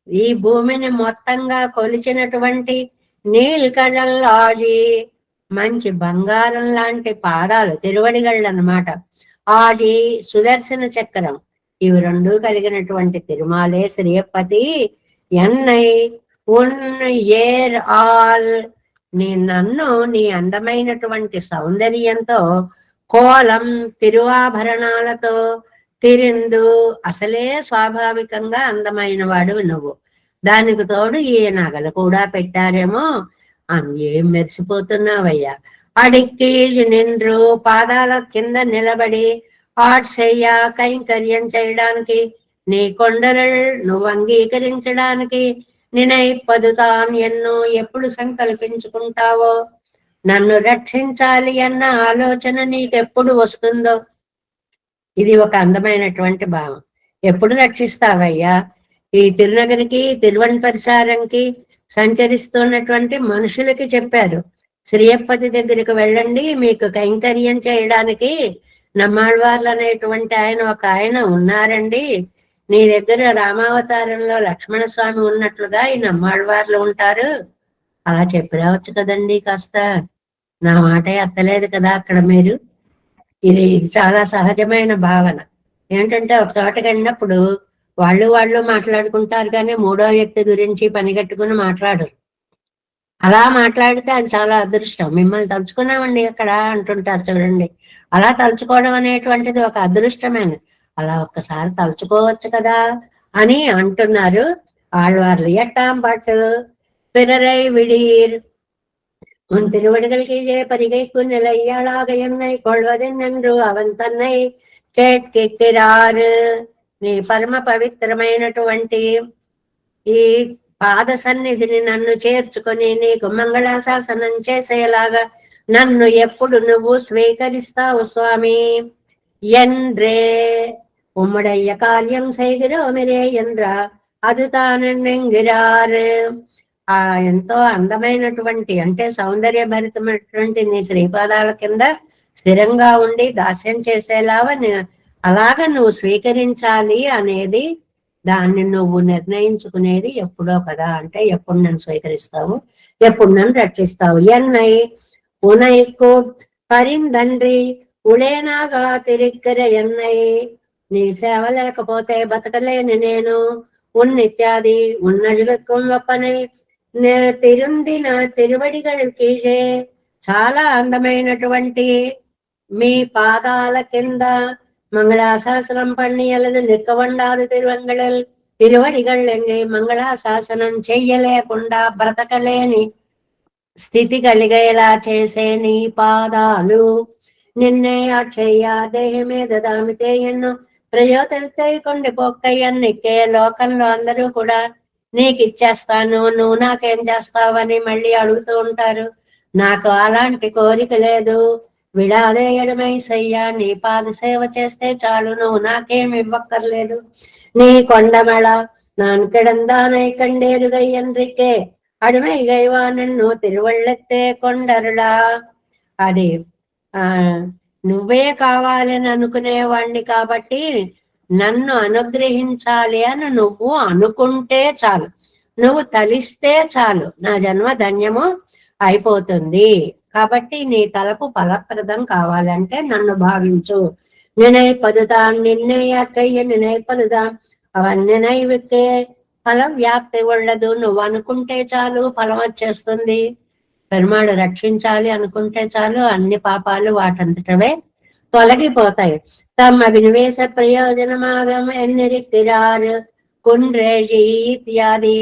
ఈ భూమిని మొత్తంగా కొలిచినటువంటి నీల్కడల్లాడి, మంచి బంగారం లాంటి పాదాలు, తిరువడిగళ్ళు అన్నమాట. ఆడి సుదర్శన చక్రం, ఇవి 2 కలిగినటువంటి తిరుమాలే శ్రీపతి. ఎన్నై ఉన్ ఏర్ ఆల్, నన్ను నీ అందమైనటువంటి సౌందర్యంతో, కోలం తిరువాభరణాలతో, తిరిందు అసలే స్వాభావికంగా అందమైన వాడు నువ్వు, దానికి తోడు ఈ నగలు కూడా పెట్టారేమో, ఏం మెరిసిపోతున్నావయ్యా. అడిక్కి నిండ్రు పాదాల కింద నిలబడి ఆడ్సెయ్య కైంకర్యం చేయడానికి నీ కొండరల్ నువ్వు అంగీకరించడానికి నినైప్పదుతాన్ ఎన్నో ఎప్పుడు సంకల్పించుకుంటావో నన్ను రక్షించాలి అన్న ఆలోచన నీకెప్పుడు వస్తుందో. ఇది ఒక అందమైనటువంటి భావం. ఎప్పుడు రక్షిస్తావయ్యా? ఈ తిరునగరికి తిరువణపరిసారంకి సంచరిస్తున్నటువంటి మనుషులకి చెప్పారు, శ్రీయప్పతి దగ్గరికి వెళ్ళండి, మీకు కైంకర్యం చేయడానికి నమ్మాళ్వార్లు అనేటువంటి ఒక ఆయన ఉన్నారండి, నీ దగ్గర రామావతారంలో లక్ష్మణస్వామి ఉన్నట్లుగా ఈ నమ్మాళ్వార్లు ఉంటారు, అలా చెప్పి రావచ్చు కదండి. కాస్త నా మాట ఎత్తలేదు కదా అక్కడ మీరు. ఇది చాలా సహజమైన భావన. ఏంటంటే ఒక చోటకి వెళ్ళినప్పుడు వాళ్ళు మాట్లాడుకుంటారు కానీ మూడో వ్యక్తి గురించి పనిగట్టుకుని మాట్లాడరు. అలా మాట్లాడితే అది చాలా అదృష్టం. మిమ్మల్ని తలుచుకున్నామండి అక్కడ అంటుంటారు చూడండి. అలా తలుచుకోవడం అనేటువంటిది ఒక అదృష్టమేను. అలా ఒక్కసారి తలుచుకోవచ్చు కదా అని అంటున్నారు ఆళ్వార్లు. ఎట్టాం పట్టు పిరరై విడీర్ உன் திருவடிகள் கீழே பரிகைக்கு நிலையாளாக என்னை கொள்வதென்று அவன் తన్నై కేట్కెక్కిరారు. నీ పరమ పవిత్రమైనటువంటి ఈ పాద సన్నిధిని నన్ను చేర్చుకొని నీకు మంగళాశాసనం చేసేలాగా నన్ను ఎప్పుడు నువ్వు స్వీకరిస్తావు స్వామి ఎండ్రే ఉమ్మడయ్య కాల్యం செய்கிறோமிரே என்றா అది తానెంగిరారు. ఆ ఎంతో అందమైనటువంటి అంటే సౌందర్య భరితమైనటువంటి నీ శ్రీపాదాల కింద స్థిరంగా ఉండి దాస్యం చేసేలాగా అలాగా నువ్వు స్వీకరించాలి అనేది దాన్ని నువ్వు నిర్ణయించుకునేది ఎప్పుడో కదా. అంటే ఎప్పుడు నన్ను స్వీకరిస్తావు, ఎప్పుడు నన్ను రక్షిస్తావు. ఎన్నై ఉనైకు పరిందండ్రి ఉళేనాగా తిరిగ్గర ఎన్నై నీ సేవ లేకపోతే బతకలేని నేను ఉన్నిత్యాది ఉన్నడుగం ఒప్పనై తిరుందిన తిరువడిగల్ కీழே చాలా అందమైనటువంటి మీ పాదాల కింద మంగళాశాసనం பண்ணி அல்லது நிற்க வண்டாరు తిరువంగళల్ తిరువడిగల్ ఎంగే మంగళాశాసనం చెయ్యలేకుండా బ్రతకలేని స్థితి కలిగేలా చేసే నీ పాదాలు నిన్నే అక్షయ్య దేహమే దదామితే ఎన్నో ప్రయోతెల్తైకొండి పొక్కయ్యన్నికే లోకంలో అందరూ కూడా నీకు ఇచ్చేస్తాను, నువ్వు నాకేం చేస్తావని మళ్ళీ అడుగుతూ ఉంటారు. నాకు అలాంటి కోరిక లేదు. విడాదేయడమై సయ్యా నీ పాద సేవ చేస్తే చాలు, నువ్వు నాకేమి ఇవ్వక్కర్లేదు. நீ கொண்டமள நான் கிடந்தானை கண்டேருகை என்றிக்கே అడిమై గైవా నన్ను తిరువళ్ళెత్తే కొండరులా. అది నువ్వే కావాలని అనుకునేవాణ్ణి కాబట్టి నన్ను అనుగ్రహించాలి అని నువ్వు అనుకుంటే చాలు, నువ్వు తలిస్తే చాలు, నా జన్మ ధన్యము అయిపోతుంది. కాబట్టి నీ తలపు ఫలప్రదం కావాలంటే నన్ను భావించు. నినై పదుతాన్ నిన్నే అక్కయ్య నినై పదుతాన్ అవన్నెనైవికే ఫలం వ్యాప్తి ఉండదు. నువ్వు అనుకుంటే చాలు ఫలం వచ్చేస్తుంది. పెరుమాడు రక్షించాలి అనుకుంటే చాలు అన్ని పాపాలు వాటంతటవే తొలగిపోతాయి. తమ వినివేశ ప్రయోజనమాగం ఎన్నిరిక్తిరారు కుండ్రేజి ఇత్యాది.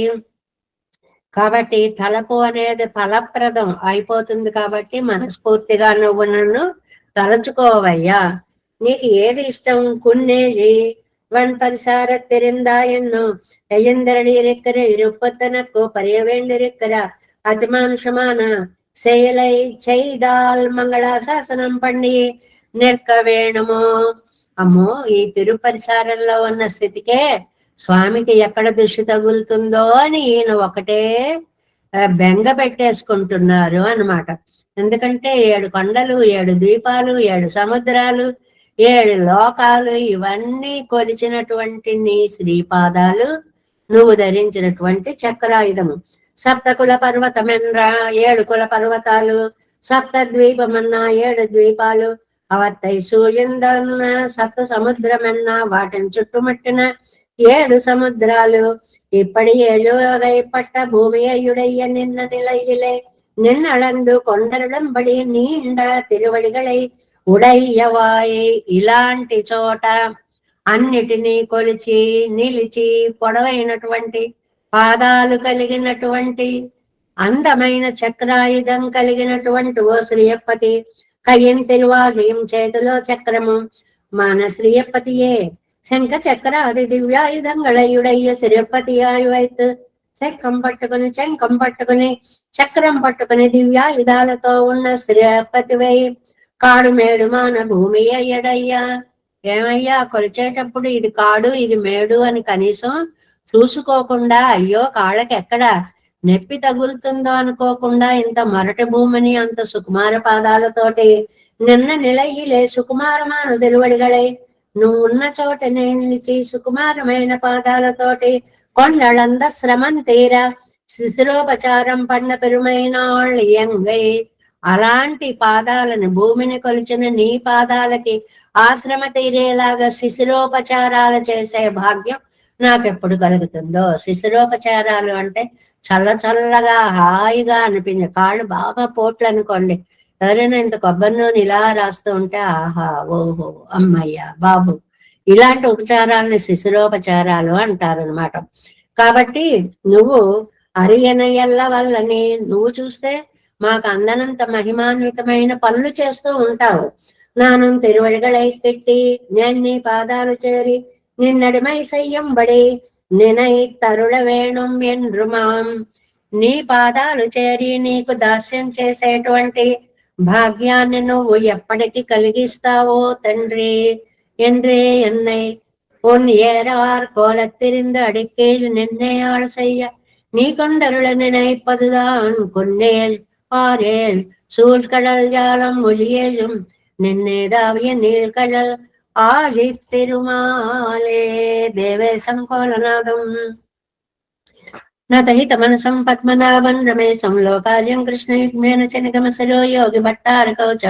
కాబట్టి తలపు అనేది ఫలప్రదం అయిపోతుంది. కాబట్టి మనస్ఫూర్తిగా నువ్వు నన్ను తలచుకోవయ్యా. నీకు ఏది ఇష్టం? కున్నేజి வன் பரிசாரத்திருந்தாயன்னோ எயந்திரடி இருக்கிற இருப்பத்தனக்கோ பரிய வேண்டியிருக்கிற அதிமானுஷமான செயலை செய்தால் మంగళాశాసనం பண்ணி నిற்క వేణుమో. అమ్మో, ఈ తిరుపరిసారంలో ఉన్న స్థితికే స్వామికి ఎక్కడ దృష్టి తగులుతుందో అని ఈయన ఒకటే బెంగ పెట్టేసుకుంటున్నారు అన్నమాట. ఎందుకంటే 7 కొండలు, 7 ద్వీపాలు, 7 సముద్రాలు, 7 లోకాలు ఇవన్నీ కొలిచినటువంటి నీ శ్రీపాదాలు, నువ్వు ధరించినటువంటి చక్రాయుధము. సప్తకుల పర్వతమెన్రా 7 కుల పర్వతాలు, సప్త ద్వీపమన్నా 7 ద్వీపాలు, అవత్తై సూర్యుందన్న సప్త సముద్రమన్నా వాటిని చుట్టుముట్టిన 7 సముద్రాలు, ఇప్పటి 7 పట్ట భూమి అయ్యుడయ్య నిన్న నిలయిలే నిన్నళందు కొండరుడంబడి నీండ తిరువడిగళై ఉడయ్యవాయి. ఇలాంటి చోట అన్నిటినీ కొలిచి నిలిచి పొడవైనటువంటి పాదాలు కలిగినటువంటి అందమైన చక్రాయుధం కలిగినటువంటి ఓ శ్రీయపతి, కయ్యం తిరువాలయం చేతిలో చక్రము మన శ్రీయపతియే. శంఖ చక్రాది దివ్యాయుధంగళయుడయ్య శ్రీయపతియాయువైత్. శంఖం పట్టుకుని శంఖం పట్టుకుని చక్రం పట్టుకుని దివ్యాయుధాలతో ఉన్న శ్రీయపతివై కాడు మేడు మాన భూమి అయ్యడయ్యా. ఏమయ్యా, కొలిచేటప్పుడు ఇది కాడు ఇది మేడు అని కనీసం చూసుకోకుండా, అయ్యో కాళ్ళకి ఎక్కడ నెప్పి తగులుతుందో అనుకోకుండా ఇంత మొరటి భూమిని అంత సుకుమార పాదాలతోటి నిన్న నిలయిలే సుకుమారమాను తిరువడిగలై నువ్వు ఉన్న చోటనే నిలిచి సుకుమారమైన పాదాలతోటి కొండలంద శ్రమం తీర శిశిరోపచారం పన్న పెరుమైన ఎంగై. అలాంటి పాదాలను భూమిని కొలిచిన నీ పాదాలకి ఆశ్రమ తీరేలాగా శిశిరోపచారాలు చేసే భాగ్యం నాకెప్పుడు కలుగుతుందో. శిశిరోపచారాలు అంటే చల్ల చల్లగా హాయిగా అనిపించే, కాళ్ళు బాగా పోట్లు అనుకోండి, ఎవరైనా ఇంత కొబ్బరి నూనె ఇలా రాస్తూ ఉంటే ఆహా ఓహో అమ్మయ్య బాబు, ఇలాంటి ఉపచారాలని శిశిరోపచారాలు అంటారనమాట. కాబట్టి నువ్వు అరియనయల్ల వల్లని నువ్వు చూస్తే మాకు అందనంత మహిమాన్వితమైన పనులు చేస్తూ ఉంటావు. నాను తిరువడిగలై కెట్టి నేను నీ పాదాలు చేరి నిన్నడిమై సయ్యంబడి నినై తరుళ వేణుం ఎండ్రుమాం. నీ పాదాలు చేరి నీకు దాస్యం చేసేటువంటి భాగ్యాన్ని నువ్వు ఎప్పటికి కలిగిస్తావో తండ్రి. என்றே என்னை உன் ஏறார் கோலத்திரிந்து அடிக்கீழ் நின்னையாள் செய்ய நீ கொண்டருள நினைப்பதுதான் கொன்னேல் பாரேல் சூழ்கடல் ஜாலம் ஒளியேழும் நின்னேதாவிய நீழ்கடல் ஆழி திருமாலே. దేవేశం కోలనాదం నతహిత మనసం పద్మనాభం రమేశం లోకార్యం కృష్ణయుగ్మేన శనిగమసలో యోగి భట్టార కౌచ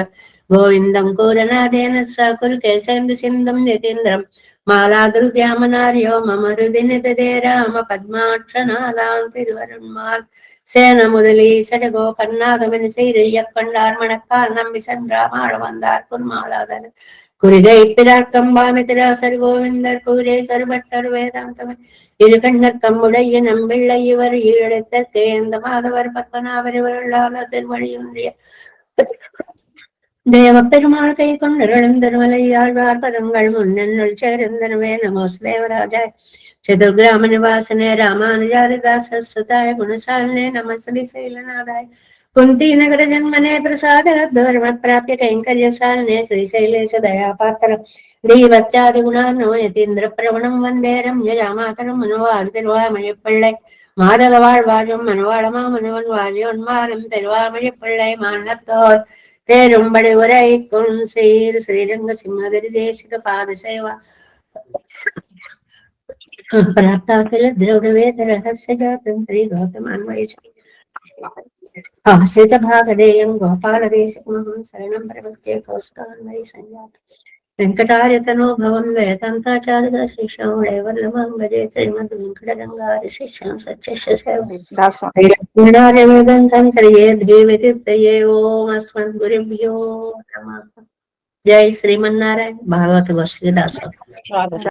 గోవిందం కూరనాదేన సకురు కేశేందు సింధం యతీంద్రం మాలాగృద్యామనార్యో మమ హృది నిదే రామ పద్మాక్షనాదాం తిరువరుణ్మాల్ సేన முதலீசட கோபன்னாதமனி சீரியக்கண்டார் மணக்கால் நம்பி சென்றாமாள் வந்தார் குன்மாலாதன குறிகை பிறார்க்கம்பாமி திராசர் கோவிந்தர் கூரே சர்வட்டர் வேதாந்தவன் இருகண்ணர் கம்முடைய நம்பிள்ளை இவர் ஈழத்தற்கு எந்த மாதவர் பத்மநாபர் இவர்களாளர் திருவழியொன்றிய தேவ பெருமாள் கை கொண்டருளும் திருமலையாழ்வார் பதங்கள் முன்னென்னுள் சேர்ந்தனவே. நமோஸ் தேவராஜாய் చతుర్గ్రామ నివాసనే రామానుజారిదాసస్తాయ గుణశాలనే నమ శ్రీశైలనాథాయ కుంతీనగర జన్మనే ప్రసాద ధర్మ ప్రాప్య కైంకర్యశాలనే శ్రీశైలేశ దయాపాత్ర దీవత్యాది గుణాన్నో యతీంద్ర ప్రవణం వందే రమ్యజామాతరం మనవాడు తిరువామయ్యపిள்ளை மாதவ வாழ்வாழும் மனவாளமா மனவன் வாழியொன்மாலும் திருவாமழிப்பிள்ளை மானத்தோர் தேரும்படி உரைக்கும் சீர் ஸ்ரீரங்க சிம்மகிரி தேசிக பாத சேவா ప్రాప్తాఖిల ద్రౌడవేద రహస్య జాతం శ్రీ గౌతమాన్వయ ఆశ్రిత భాగదేయం గోపాలదేశమహం శరణం ప్రవక్తే కౌస్తాన్వయ సంజాత వెంకటార్యతనో భవం వేదాంతాచార్య శిష్యం వల్లభం భజే శ్రీమద్ వెంకటగంగారి శిష్యం సత్యవేదం సంశ్రయే ధీవితీర్థయే ఓం అస్మద్ గురుభ్యో నమః. జై శ్రీమన్నారాయణ. భాగవత గోష్ఠికి దాసోహం.